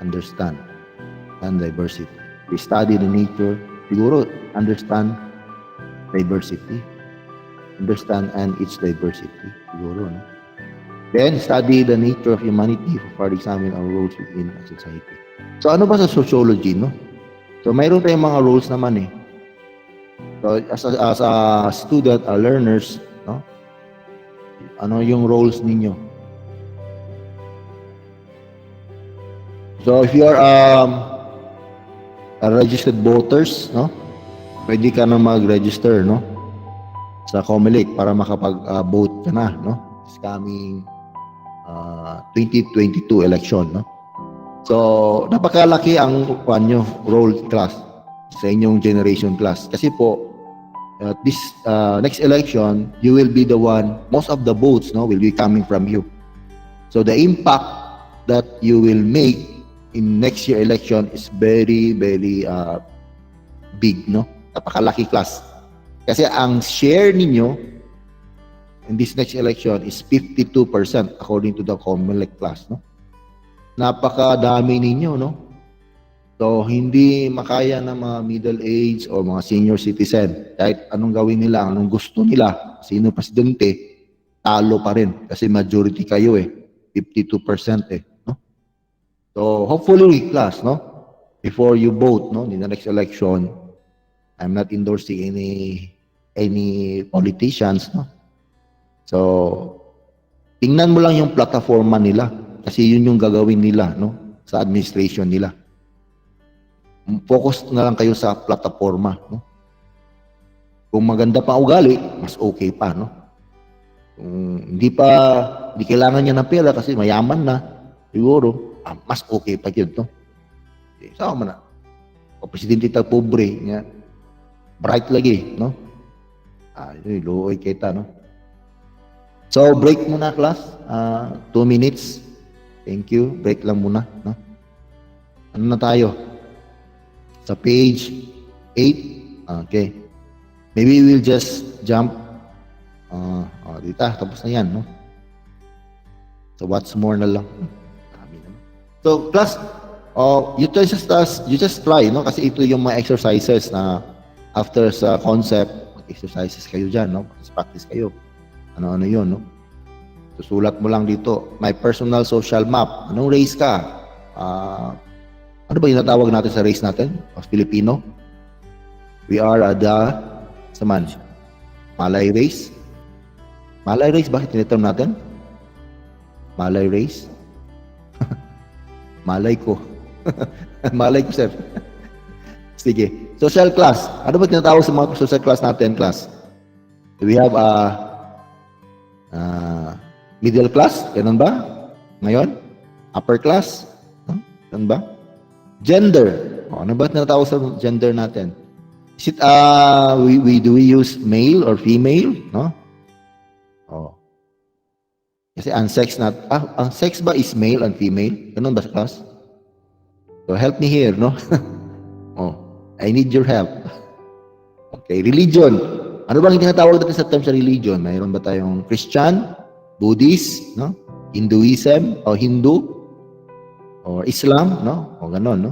and diversity. We study the nature, siguro understand diversity. Understand and its diversity, siguro, no? Then, study the nature of humanity for examine our roles within a society. So, ano ba sa sociology, no? So, mayroon tayong mga roles naman, eh. So, as a student, learners, no? Ano yung roles ninyo? So, if you are registered voters, no? Pwede ka na mag-register, no? Sa COMELEC para makapag-vote ka na, no? This coming 2022 election, no? So, napakalaki ang role class sa inyong generation class. Kasi po, this next election, you will be the one, most of the votes, no, will be coming from you. So, the impact that you will make in next year election is very, very big, no? Napakalaki class. Kasi ang share ninyo in this next election is 52% according to the COMELEC class, no? Napakadami ninyo, no? So, hindi makaya ng mga middle age o mga senior citizen. Kahit anong gawin nila, anong gusto nila, sino presidente, talo pa rin. Kasi majority kayo, 52%, no? So, hopefully, class, no? Before you vote, no, in the next election, I'm not endorsing any politicians, no? So, tingnan mo lang yung plataforma nila kasi yun yung gagawin nila, no, sa administration nila. Focus na lang kayo sa plataforma, no? Kung maganda pa ugali, mas okay pa, no? Kung hindi kailangan niya ng pera kasi mayaman na, siguro, mas okay pa yun, no? Sama na. O presidente ta pobre, niya, bright lagi, no? Luoy kita, no? So, break muna, class. 2 minutes. Thank you. Break lang muna, no? Ano na tayo? Sa page 8. Okay. Maybe we'll just jump. Dito. Tapos na yan, no? So, what's more na lang. So, class, you just try, no? Kasi ito yung mga exercises na after sa concept, exercises kayo dyan, no? Practice kayo. Ano-ano yun, no? Susulat mo lang dito, my personal social map. Anong race ka? Ano ba yung natawag natin sa race natin? Filipino? We are Malay race? Malay race, bakit tineterm natin? Malay race? Malay ko. Malay ko, sir. Sige. Social class. Ano ba tinatawag sa mga social class natin, class? Do we have a middle class? Ganun ba? Ngayon? Upper class? Ganun ba? Gender. Ano ba tinatawag sa gender natin? Is it, do we use male or female? No? Oh. Kasi ang sex ang sex ba is male and female? Ganun ba sa class? So help me here, no? Oh, I need your help. Okay, religion. Ano bang tinatawag natin sa term sa religion? Mayroon ba tayong Christian, Buddhist, no? Hinduism o Hindu or Islam, no? O ganon, no?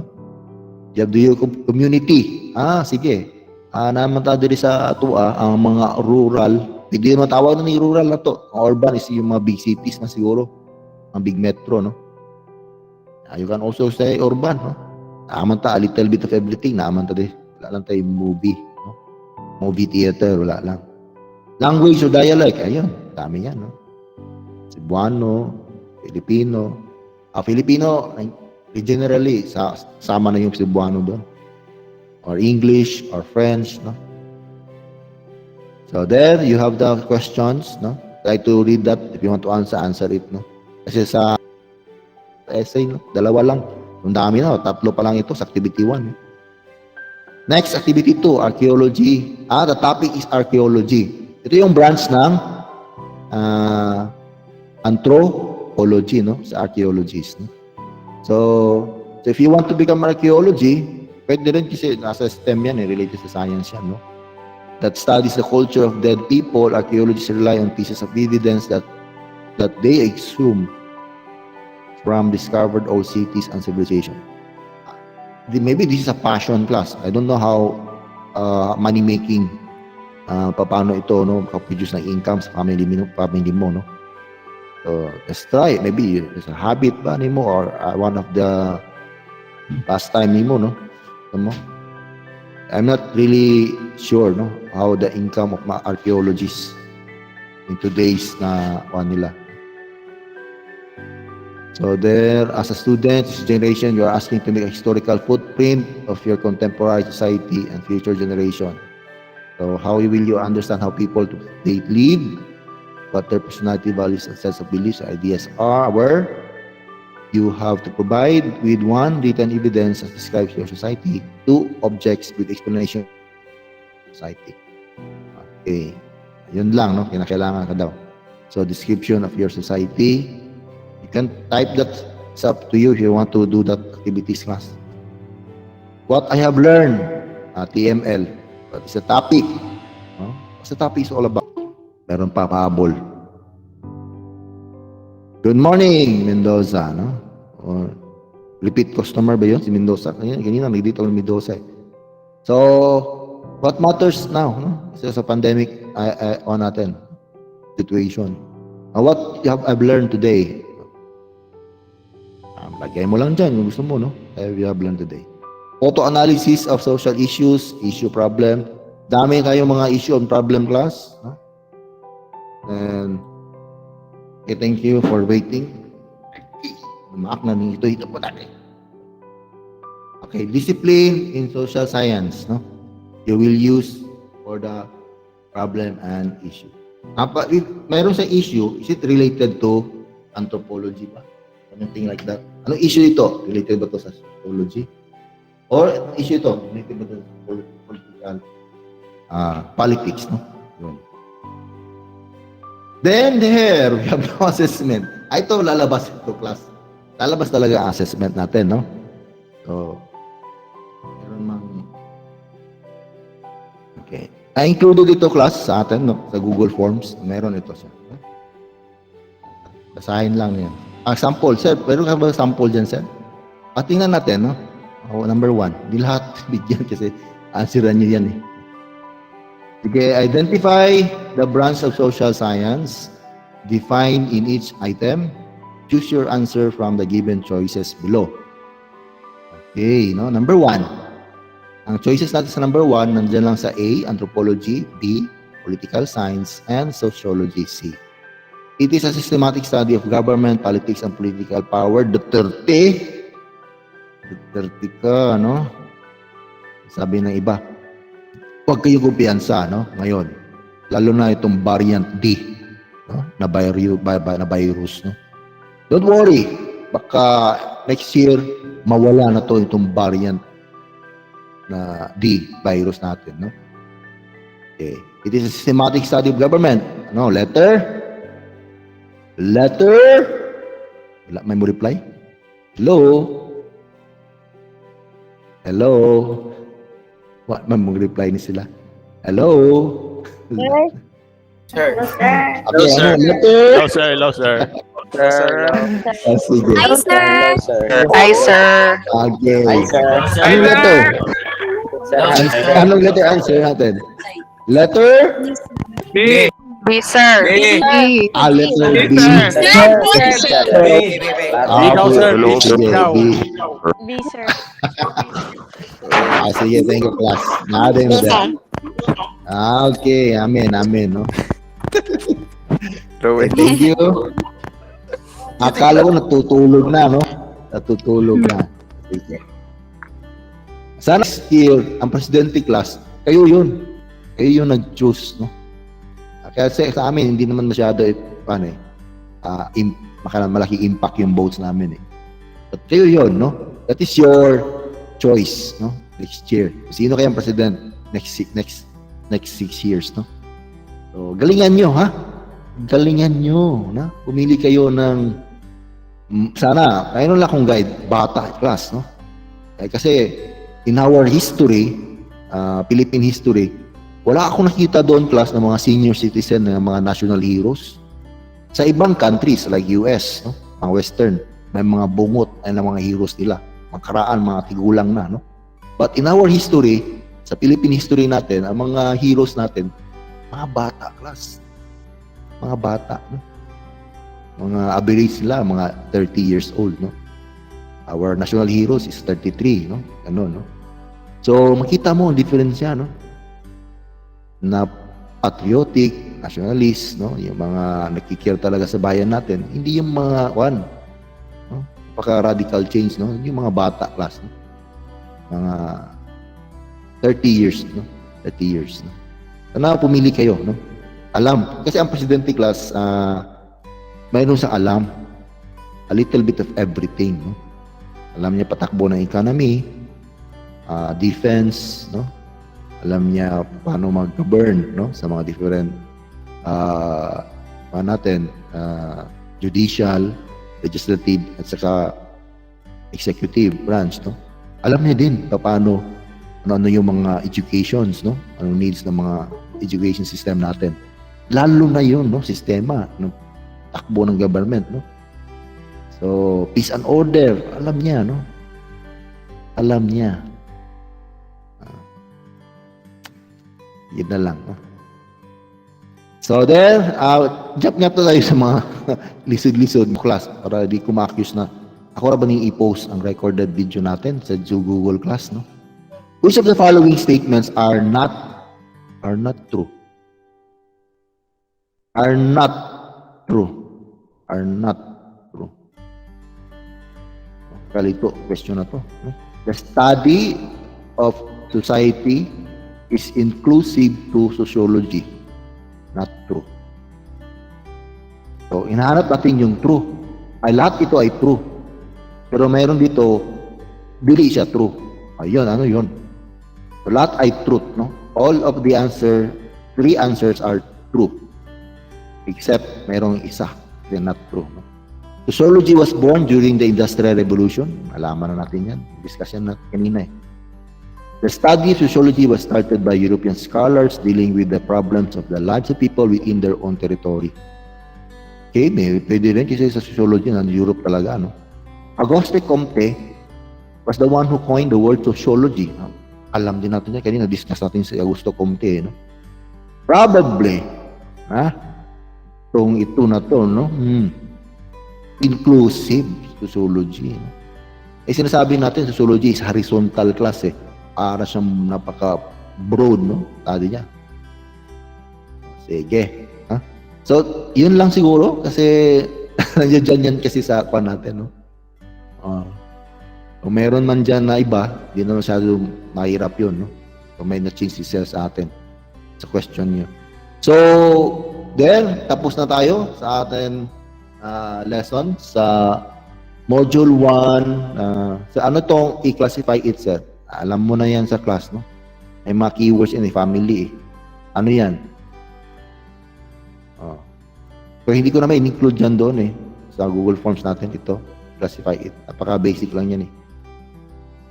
Do you community? Sige. Naman tayo diri sa atua ang mga rural. Hindi naman tawag na ni rural na to. Urban is yung mga big cities na siguro. Mga big metro, no? You can also say urban, no? Naaman ta a little bit of everything. Naaman ta din. Wala lang tayo movie, no? Movie theater, wala lang. Language or dialect, ayun. Dami yan, no? Cebuano, Filipino. Filipino, generally, sama na yung Cebuano doon. Or English, or French, no? So there, you have the questions, no? Try to read that. If you want to answer it, no? Kasi sa essay, no? Dalawa lang. Ang dami na, 3 pa lang ito sa activity 1. Next, activity 2, archaeology. The topic is archaeology. Ito yung branch ng anthropology, no? Sa archaeologists, no? So if you want to become archaeology, pwede rin kasi nasa STEM yan, related sa science yan, no? That studies the culture of dead people. Archaeologists rely on pieces of evidence that they exhume from discovered old cities and civilization. Maybe this is a passion class. I don't know how money making, paano ito, no, produce ng income sa family mo, no? So let's try. Maybe it's a habit ba nimo or one of the pastime nimo, no? I'm not really sure, no, how the income of my archaeologists in today's one nila. So there, as a student, this generation, you are asking to make a historical footprint of your contemporary society and future generation. So how will you understand how people they live, what their personality, values, and sense of beliefs, ideas are, where you have to provide with 1 written evidence that describes your society, 2 objects with explanation of society. Okay. Yun lang, no? Kinakailangan ka daw. So, description of your society. You can type that. It's up to you if you want to do that activities class. What I have learned, TML. What is the topic? What's the topic is all about? Meron pa pahabol. Good morning, Mendoza, no? Or repeat customer ba yun? Si Mendoza. Kanina nagdito ng Mendoza. So, what matters now, no? Sa pandemic on natin situation. What I've learned today. Lagay mo lang dyan yung gusto mo, no? You have learned today. Photo analysis of social issues, issue problem. Dami tayong mga issue on problem class. No? And okay, thank you for waiting. Maak na nito po natin. Okay, discipline in social science, no? You will use for the problem and issue. If mayroon sa issue, is it related to anthropology ba? Anything like that? Anong issue ito? Related ba to sa sociology? Or issue ito? Related ba to sa political politics, no? Yun. Then there, we have no assessment. Ito, lalabas ito, class. Lalabas talaga ang assessment natin, no? So, meron mang... Okay. Included ito, class, sa atin, no? Sa Google Forms. Meron ito siya. Basahin lang yan. Sample, sir. Meron ka ba sample dyan, sir? Tingnan natin, no? Number 1. Di lahat bigyan kasi answeran nyo yan, eh. Okay, identify the branch of social science defined in each item. Choose your answer from the given choices below. Okay, no? Number 1. Ang choices natin sa number 1, nandiyan lang sa A, anthropology, B, political science, and sociology, C. It is a systematic study of government, politics, and political power. Duterte ka, no? Sabi ng iba, huwag kayo kumpiyansa, no? Ngayon, lalo na itong variant D, no? Na virus, no? Don't worry, baka next year, mawala na to itong variant na D virus natin, no? Okay. It is a systematic study of government. No, letter? Wala, may mo reply? Hello? What, may mo reply ni sila? Hello? Sir. Okay, Hello, sir. ano, letter? Hello, sir. Sige. Hi, sir. Hi, sir. Okay. Hi, sir. Anong letter? Sir. Anong letter answer natin? Letter? B. B, sir. B. Letter B. Ikaw, sir. Sige, B. B, sir. Sige, thank you, class. Natin mo dyan. Okay, amen, no? Thank you. Akala ko natutulog na, no? Natutulog na. Sige. Sana next year, ang presidente class, kayo yun. Kayo yung nag-choose, no? Kaya sa amin, hindi naman masyado, malaki impact yung votes namin, eh. But kayo yun, no? That is your choice, no? Next year. Sino kayang president next 6 years, no? So, galingan nyo, ha? Galingan nyo, na? Pumili kayo ng, sana, mayroon lang akong guide, bata class, no? Kasi, in our history, Philippine history, wala akong nakita doon class ng mga senior citizen ng mga national heroes. Sa ibang countries like US, no? Mga western, may mga bungot ay ng mga heroes nila. Magkaraan, mga tigulang na, no? But in our history, sa Philippine history natin, ang mga heroes natin, mga bata class. Mga bata, no? Mga average nila, mga 30 years old, no? Our national heroes is 33, no? Ano, no? So, makita mo ang diferensya, no? Na patriotic, nationalist, no? Yung mga nakikcare talaga sa bayan natin, hindi yung mga no? Paka-radical change, no? Yung mga bata class, no? Mga 30 years, no? 30 years, no? Sana pumili kayo, no? Alam, kasi ang presidente class, mayroon siyang alam, a little bit of everything, no? Alam niya patakbo ng economy, defense, no? Alam niya paano mag-govern, no? Sa mga different judicial, legislative, at saka executive branch, no? Alam niya din paano ano yung mga educations, no? Anong needs ng mga education system natin. Lalo na yun, no? Sistema, no? Takbo ng government, no? So, peace and order, alam niya, no? Alam niya. Yun na lang. No? So there, jump nga to tayo sa mga lisod-lisod mo class para di ko ma-accuse na ako na ba nang i-post ang recorded video natin sa Google Class, no? Which of the following statements are not true? Are not true. Are not true. Kalito, question na to. No? The study of society is inclusive to sociology. Not true. So, hinahanap natin yung true. Ay, lahat ito ay true. Pero mayroon dito, dili siya true. Ayun, ano yun? So, lahat ay truth, no? All of the three answers are true. Except, mayroong isa. They're not true, no? Sociology was born during the Industrial Revolution. Alaman na natin yan. Discussion natin kanina, eh. The study of sociology was started by European scholars dealing with the problems of the lives of people within their own territory. Okay, pwede rin kasi sa sociology na Europe talaga, no? Auguste Comte was the one who coined the word sociology. No? Alam din natin yan, kanina discuss natin si Auguste Comte, no? Probably, ito na to, no? Inclusive sociology. No? Sinasabi natin, sociology is horizontal class, eh. Para siyang napaka-broad, no? Study niya. Sige. So, yun lang siguro kasi nandiyan yan kasi sa kwan natin, no? Ah, kung meron man dyan na iba, di na masyado mahirap yun, no? Kung may na-change si Sir sa atin, sa question niyo. So, there, tapos na tayo sa atin lesson sa Module 1. So ano tong i-classify it, Sir? Alam mo na yan sa class, no? May mga keywords in a family. Ano yan? Oh. So, hindi ko na may include dyan doon sa Google Forms natin ito. Classify it. Napaka-basic lang yan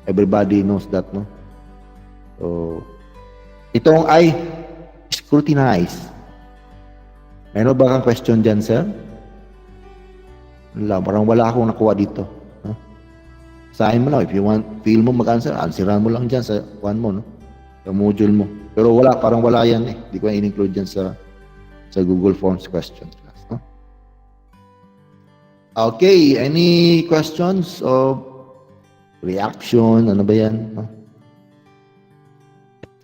Everybody knows that, no? So, itong ay scrutinize. Meron ba kang question dyan, sir? Wala, parang wala akong nakuha dito. Huh? Sahin mo lang, if you want, feel mo mag-answer, answeran mo lang dyan sa one mo, no? Sa module mo. Pero wala, parang wala yan Hindi ko in-include dyan sa Google Forms questions class. No? Okay, any questions or reaction? Ano ba yan? No?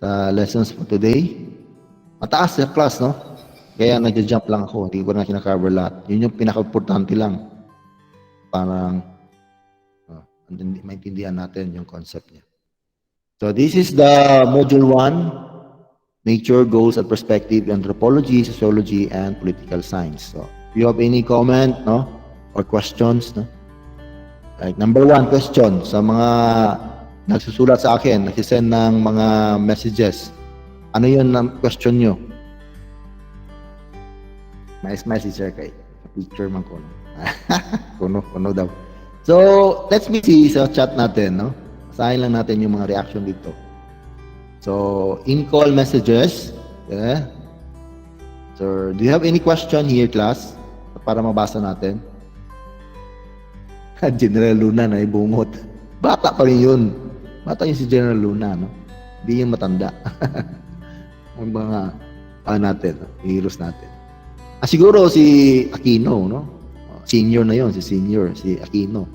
Sa lessons for today? Mataas sa class, no? Kaya nag-jump lang ako. Hindi ko na kinakover lahat. Yun yung pinaka-importante lang. Parang maintindihan natin yung concept niya. So this is the Module 1, Nature, Goals, and Perspective, Anthropology, Sociology, and Political Science. So if you have any comment, no? Or questions, no? Like number 1 question sa mga nagsusulat sa akin, nagsisend ng mga messages. Ano yun ang question nyo? Mais si Sir kay picture man ko. Kuno daw. So, let's see sa chat natin, no? Basahin lang natin yung mga reaction dito. So, in-call messages. Yeah. So, do you have any question here, class? Para mabasa natin. General Luna na ibungot. Bata pa rin yun. Bata yun si General Luna, no? Hindi yung matanda. Ang mga natin, heroes natin. Siguro si Aquino, no? Senior na yon, si Aquino.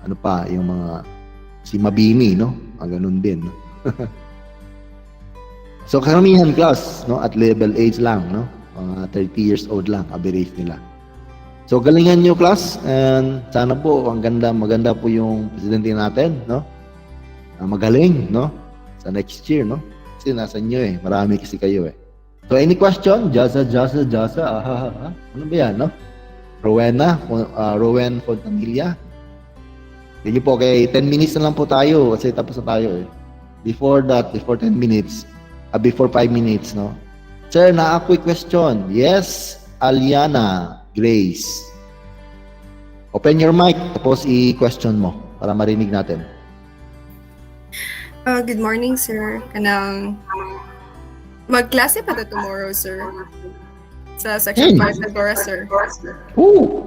Ano pa, yung mga, si Mabini, no? Ganun din, no? So, karamihan class, no? At level age lang, no? 30 years old lang, average nila. So, galingan nyo, class, and sana po, maganda po yung presidente natin, no? Magaling, no? Sa next year, no? Kasi nasa inyo marami kasi kayo So, any question? Jasa. Ano ba yan, no? Rowen Fontanilla. Sige po, okay, 10 minutes na lang po tayo kasi tapos na tayo Before 10 minutes, before 5 minutes, no? Sir, quick question. Yes, Aliana Grace. Open your mic, tapos i-question mo para marinig natin. Good morning, sir. Magklase pa tomorrow, sir. Sa section 5 na Dora, sir.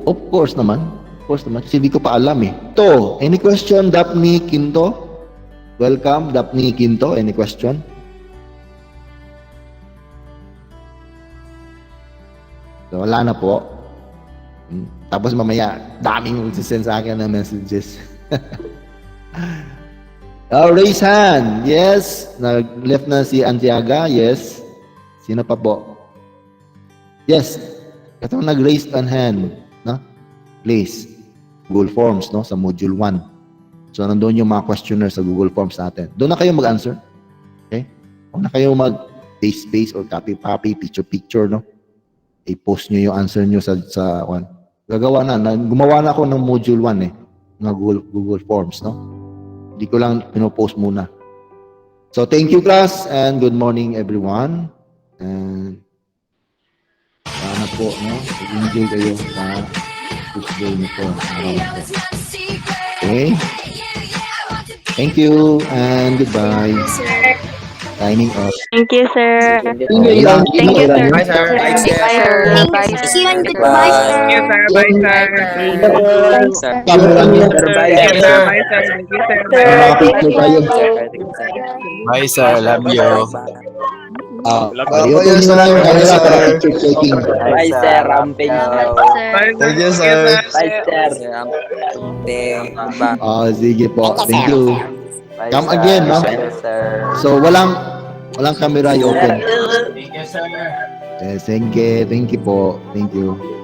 Of course naman. Kasi hindi ko pa alam Ito, any question, Daphne Quinto? Welcome, Daphne Quinto. Any question? So, wala na po. Tapos mamaya, daming magsisend sa akin ng messages. Raise hand. Yes. Nag-left na si Antiaga. Yes. Sino pa po? Yes. Ito nag-raise on hand. No? Please. Google Forms, no? Sa Module 1. So, nandun yung mga questionnaire sa Google Forms natin. Doon na kayo mag-answer. Okay? Huwag na kayo mag-paste or copy, picture, no? I-post nyo yung answer nyo sa one. Gumawa na ako ng Module 1 ng Google Forms, no? Hindi ko lang pinopost muna. So, thank you, class, and good morning, everyone. And sana po, no? Enjoy kayo sa Tuesday nito. Okay? Thank you, and goodbye. Signing off. Thank you, sir. Thank you, sir. Bye, sir. Bye, sir. Bye, See you on the Bye. bye, sir. Bye, sir. Bye, sir. Camera niyo. Bye, sir. Bye, sir. Mga picture tayo. Bye, sir. Love you. I-open nyo lang yung camera para picture taking. Bye, sir. Ramping. Thank you, sir. Bye, sir. Sige po. Thank you. Come again, no? Sir. So, walang camera i-open. Thank you po. Thank you.